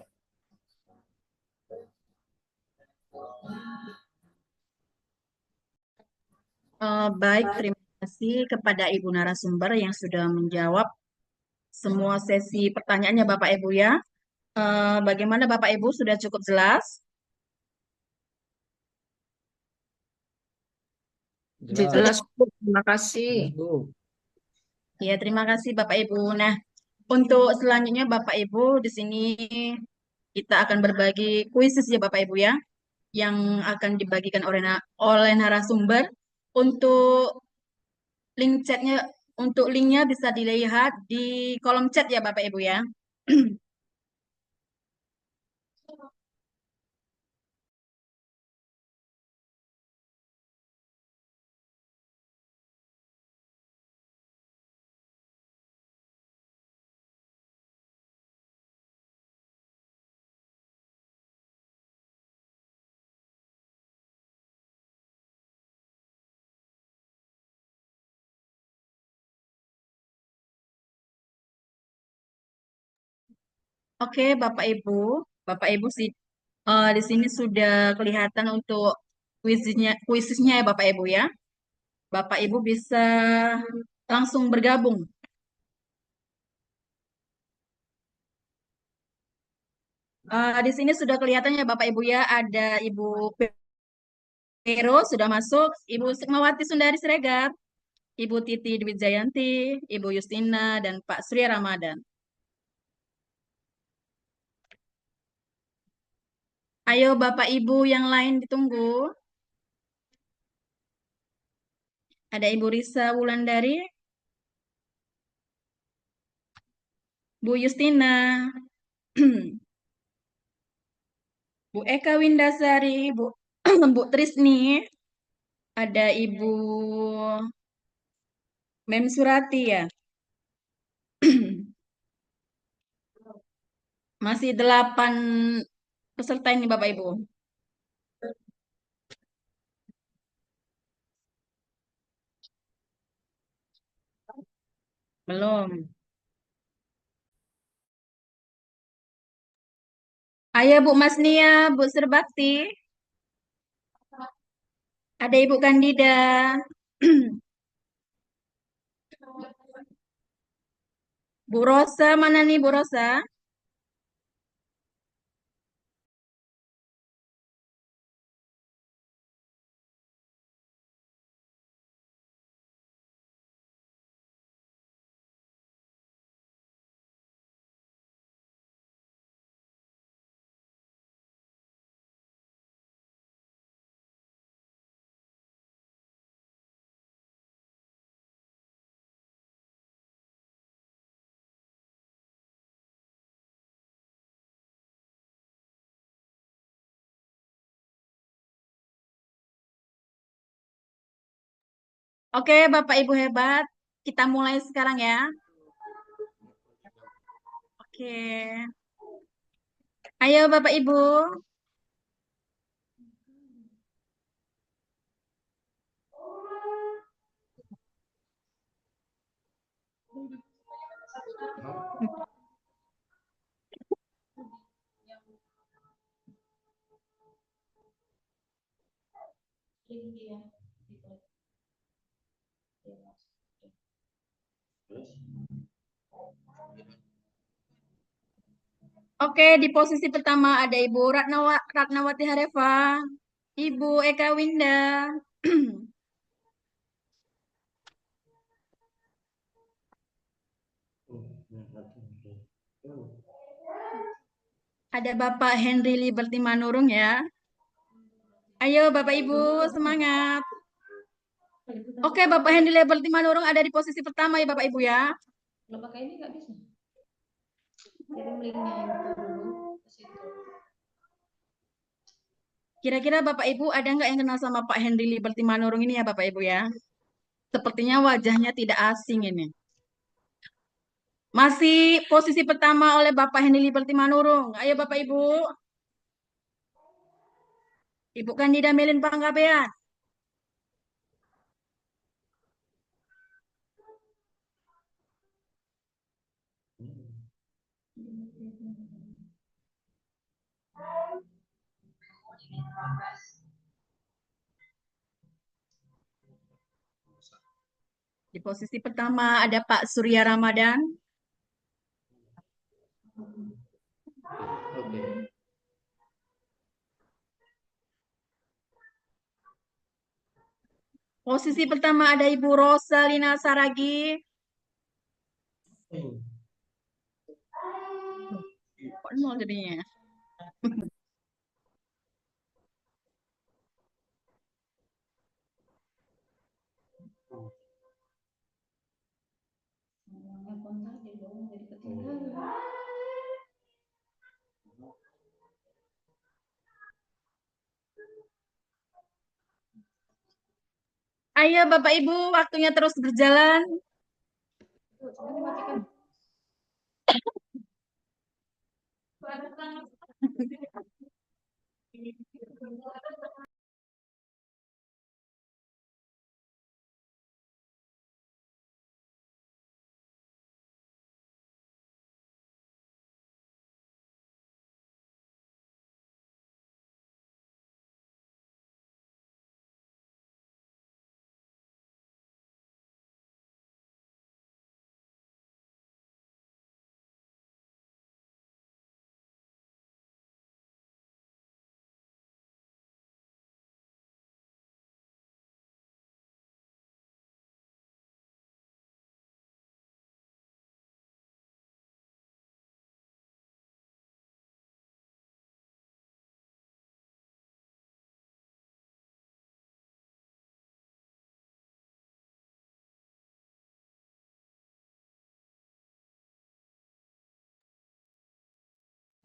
Baik, terima kasih kepada Ibu narasumber yang sudah menjawab semua sesi pertanyaannya Bapak Ibu ya. Bagaimana Bapak Ibu, sudah cukup jelas? Jelas, Bu. Terima kasih. Ya, terima kasih Bapak Ibu. Nah, untuk selanjutnya Bapak Ibu di sini kita akan berbagi kuisis ya Bapak Ibu ya, yang akan dibagikan oleh narasumber. Untuk link chatnya, untuk linknya bisa dilihat di kolom chat ya Bapak Ibu ya. Oke, Bapak Ibu sih di sini sudah kelihatan untuk kuisisnya ya Bapak Ibu ya. Bapak Ibu bisa langsung bergabung. Di sini sudah kelihatannya Bapak Ibu ya, ada Ibu Vero sudah masuk, Ibu Sukmawati Sundari Siregar, Ibu Titi Dwi Jayanti, Ibu Justina, dan Pak Surya Ramadan. Ayo Bapak Ibu yang lain ditunggu. Ada Ibu Risa Wulandari, Bu Justina, Bu Eka Windasari, Bu, Bu Trisni, ada Ibu Mem Surati ya. Masih 8 peserta ini Bapak Ibu. Belum. Ayo Bu Mas Nia, Bu Serbakti. Ada Ibu Kandida. Bu Rosa, mana nih Bu Rosa? Oke, Bapak Ibu hebat. Kita mulai sekarang ya. Oke. Ayo Bapak Ibu. Oke, di posisi pertama ada Ibu Ratnawati Harefa, Ibu Eka Winda, ada Bapak Henry Liberty Manurung ya. Ayo Bapak Ibu semangat. Oke, Bapak Henry Liberty Manurung ada di posisi pertama ya Bapak Ibu ya. Kalau pakai ini nggak bisa. Kirim linknya itu dulu ke situ. Kira-kira Bapak Ibu ada nggak yang kenal sama Pak Henry Liberty Manurung ini ya Bapak Ibu ya? Sepertinya wajahnya tidak asing ini. Masih posisi pertama oleh Bapak Henry Liberty Manurung. Ayo Bapak Ibu. Ibu Kandida Melin Panggabean. Di posisi pertama ada Pak Surya Ramadan. Posisi pertama ada Ibu Rosalina Saragi. Kok nol jadinya? Semuanya kontak di bawah jadi ketinggalan. Ayo Bapak Ibu, waktunya terus berjalan. Coba dimatikan.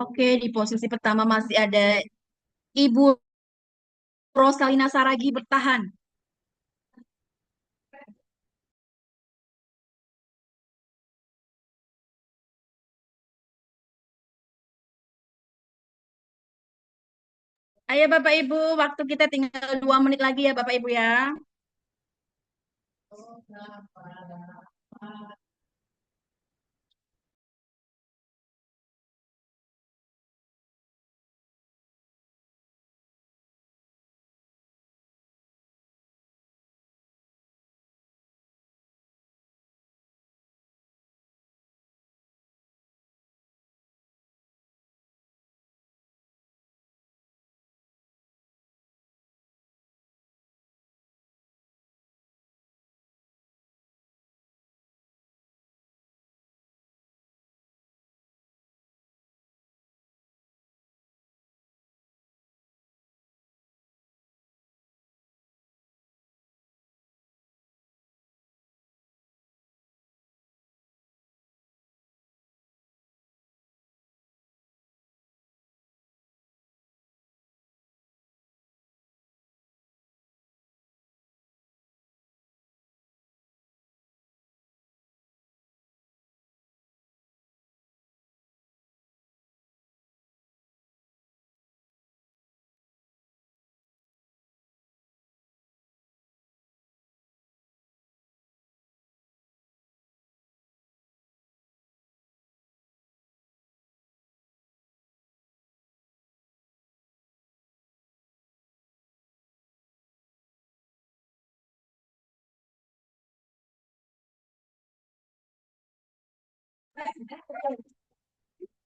Oke, di posisi pertama masih ada Ibu Rosalina Saragi bertahan. Ayo Bapak Ibu, waktu kita tinggal 2 menit lagi ya Bapak Ibu ya.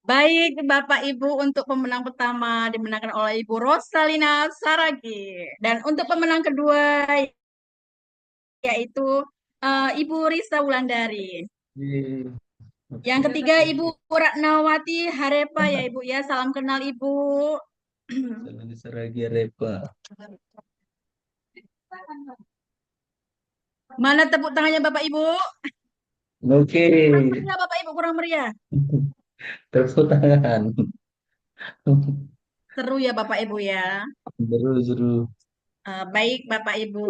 Baik, Bapak Ibu, untuk pemenang pertama dimenangkan oleh Ibu Rosalina Saragi. Dan untuk pemenang kedua yaitu Ibu Risa Wulandari. Yang ketiga Ibu Ratnawati Harepa ya Ibu ya. Salam kenal Ibu. Saragi Repa. Mana tepuk tangannya Bapak Ibu? Oke, Kurang meriah Bapak Ibu, kurang meriah. tepuk tangan. Seru ya Bapak Ibu ya. Seru. Baik Bapak Ibu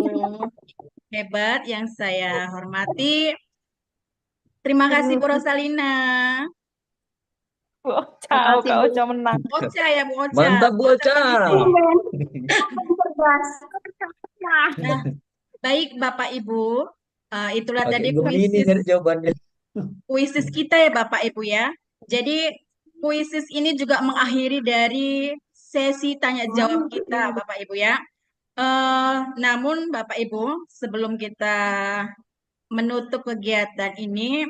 hebat yang saya hormati. Terima kasih Bu Rosalina. Bu Ocha, Terima kasih Kak Bu Ocha menang. Ocha ya Bu Ocha. Mantap Bu Ocha. Nah, baik Bapak Ibu, itulah Pakai tadi Gemini nyari jawabannya. kuisis kita ya Bapak Ibu ya. Jadi kuisis ini juga mengakhiri dari sesi tanya jawab kita Bapak Ibu ya. Namun Bapak Ibu, sebelum kita menutup kegiatan ini,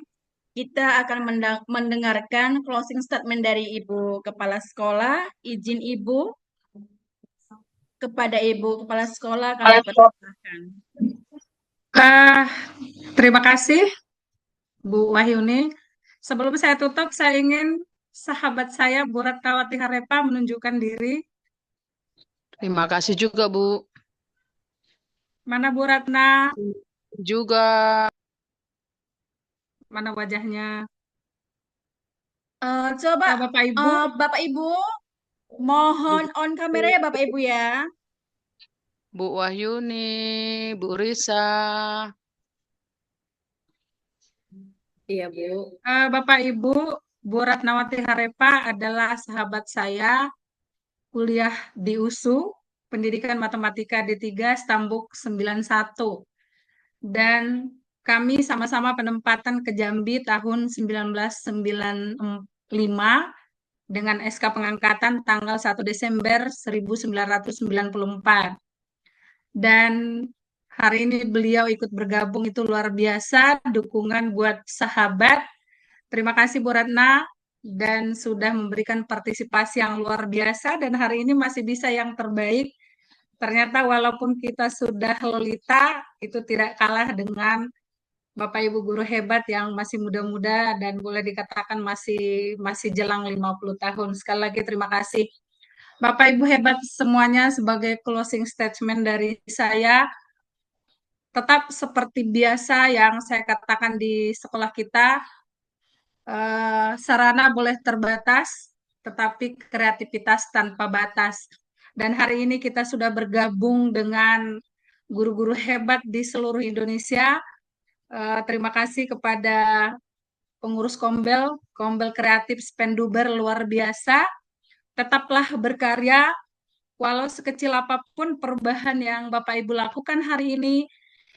kita akan mendengarkan closing statement dari Ibu Kepala Sekolah. Izin Ibu, kepada Ibu Kepala Sekolah kami persilahkan. Terima kasih Bu Wahyuni. Sebelum saya tutup, saya ingin sahabat saya Bu Ratnawati Harepa menunjukkan diri. Terima kasih juga, Bu. Mana Bu Ratna? Juga. Mana wajahnya? Coba Bapak Ibu, Bapak Ibu, mohon on kamera ya Bapak Ibu ya. Bu Wahyuni, Bu Risa. Iya, Bu. Bapak Ibu, Bu Ratnawati Harepa adalah sahabat saya, kuliah di USU, Pendidikan Matematika D3, Stambuk 91. Dan kami sama-sama penempatan ke Jambi tahun 1995 dengan SK pengangkatan tanggal 1 Desember 1994. Dan hari ini beliau ikut bergabung, itu luar biasa, dukungan buat sahabat. Terima kasih Bu Ratna, dan sudah memberikan partisipasi yang luar biasa, dan hari ini masih bisa yang terbaik. Ternyata walaupun kita sudah lolita, itu tidak kalah dengan Bapak Ibu guru hebat yang masih muda-muda dan boleh dikatakan masih jelang 50 tahun. Sekali lagi terima kasih. Bapak Ibu hebat semuanya, sebagai closing statement dari saya, tetap seperti biasa yang saya katakan di sekolah kita, sarana boleh terbatas, tetapi kreativitas tanpa batas. Dan hari ini kita sudah bergabung dengan guru-guru hebat di seluruh Indonesia. Terima kasih kepada pengurus Kombel Kreatif Spenduber, luar biasa. Tetaplah berkarya, walau sekecil apapun perubahan yang Bapak Ibu lakukan hari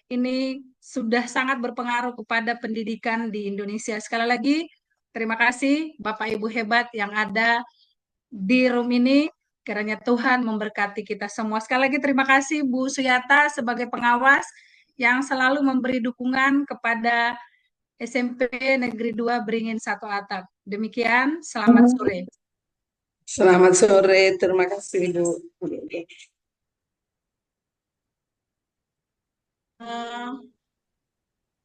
ini sudah sangat berpengaruh kepada pendidikan di Indonesia. Sekali lagi, terima kasih Bapak Ibu hebat yang ada di room ini. Kiranya Tuhan memberkati kita semua. Sekali lagi terima kasih Bu Suyata sebagai pengawas yang selalu memberi dukungan kepada SMP Negeri 2 Beringin 1 Atap. Demikian, selamat sore. Selamat sore, terima kasih Bu.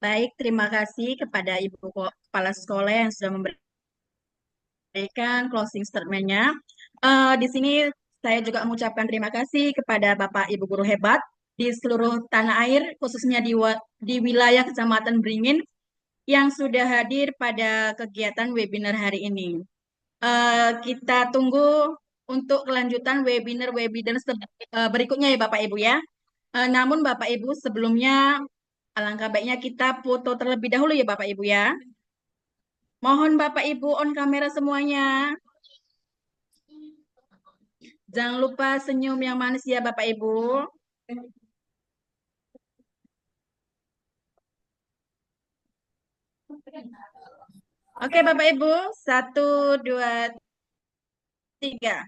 Baik, terima kasih kepada Ibu Kepala Sekolah yang sudah memberikan closing statement-nya. Di sini saya juga mengucapkan terima kasih kepada Bapak Ibu guru hebat di seluruh tanah air, khususnya di wilayah Kecamatan Beringin yang sudah hadir pada kegiatan webinar hari ini. Kita tunggu untuk kelanjutan webinar-webinar berikutnya ya Bapak Ibu ya. Namun Bapak Ibu, sebelumnya alangkah baiknya kita foto terlebih dahulu ya Bapak Ibu ya. Mohon Bapak Ibu on kamera semuanya. Jangan lupa senyum yang manis ya Bapak Ibu. Oke Bapak Ibu, 1, 2, 3.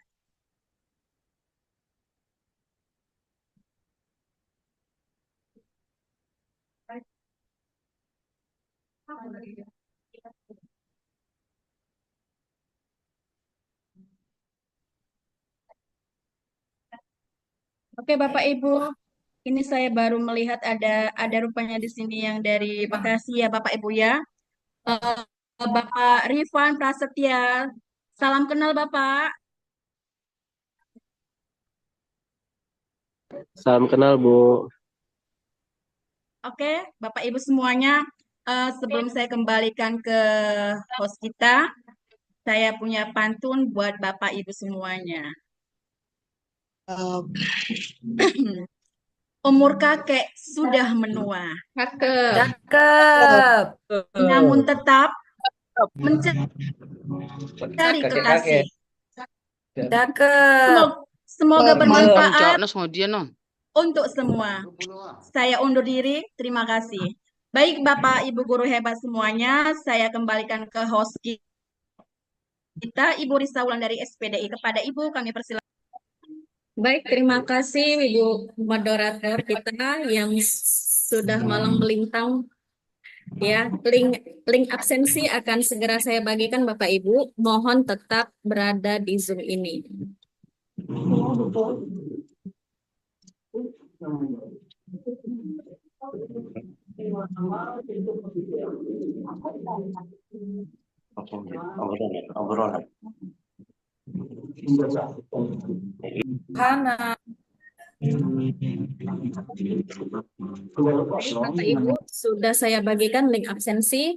Oke, Bapak Ibu, ini saya baru melihat ada rupanya di sini yang dari Bekasi ya, Bapak Ibu ya. Eh, Bapak Rifan Prasetya. Salam kenal Bapak. Salam kenal, Bu. Oke, Bapak Ibu semuanya, sebelum saya kembalikan ke host kita, saya punya pantun buat Bapak Ibu semuanya. Umur kakek sudah menua, Cakep. namun tetap mencari Kakek-kakek. kekasih. Cakep. Semoga bermanfaat Jawabnya sama dia non. untuk semua. Saya undur diri, terima kasih. Baik Bapak Ibu guru hebat semuanya, saya kembalikan ke host kita, Ibu Risa Wulandari SPDI. Kepada Ibu kami persilakan. Baik, terima kasih Ibu moderator kita yang sudah malang melintang. Ya, link absensi akan segera saya bagikan Bapak Ibu. Mohon tetap berada di Zoom ini. Obrolan. Hana. Bapak Ibu, sudah saya bagikan link absensi.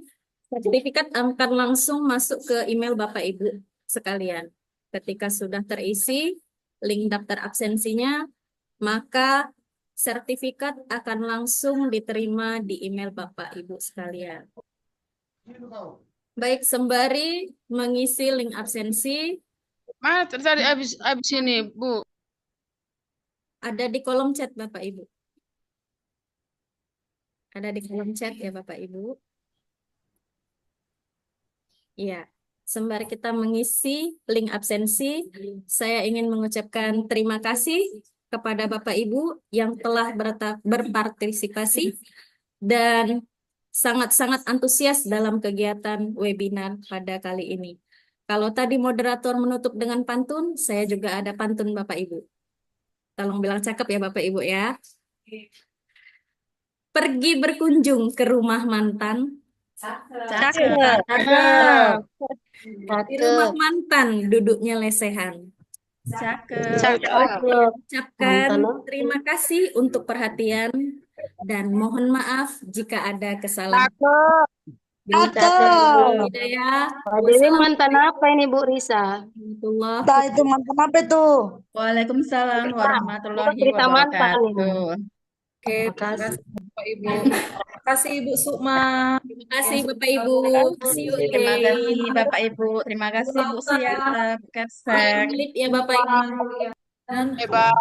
Sertifikat akan langsung masuk ke email Bapak Ibu sekalian. Ketika sudah terisi link daftar absensinya, maka sertifikat akan langsung diterima di email Bapak Ibu sekalian. Baik, sembari mengisi link absensi, Mana tadi abis ini, Bu. ada di kolom chat Bapak Ibu. Ada di kolom chat ya Bapak Ibu. Ya, sembari kita mengisi link absensi, saya ingin mengucapkan terima kasih kepada Bapak Ibu yang telah berpartisipasi dan sangat-sangat antusias dalam kegiatan webinar pada kali ini. Kalau tadi moderator menutup dengan pantun, saya juga ada pantun Bapak Ibu. Tolong bilang cakep ya Bapak Ibu ya. Pergi berkunjung ke rumah mantan. Cakep. Di rumah mantan duduknya lesehan. Cakep. Ucapkan terima kasih untuk perhatian dan mohon maaf jika ada kesalahan. Hidayah. Dewi mantan apa ini Bu Risa? Itu mantan apa itu? Waalaikumsalam warahmatullahi Cerita mantan ini. wabarakatuh. Oke, terima kasih Bapak Ibu. Terima kasih Ibu Sukma. Terima kasih Bapak Ibu. See you Terima again. kasih Bapak Ibu. Terima kasih Bu Siata, Kapsek. Ya Bapak Ibu. Dan Hebat.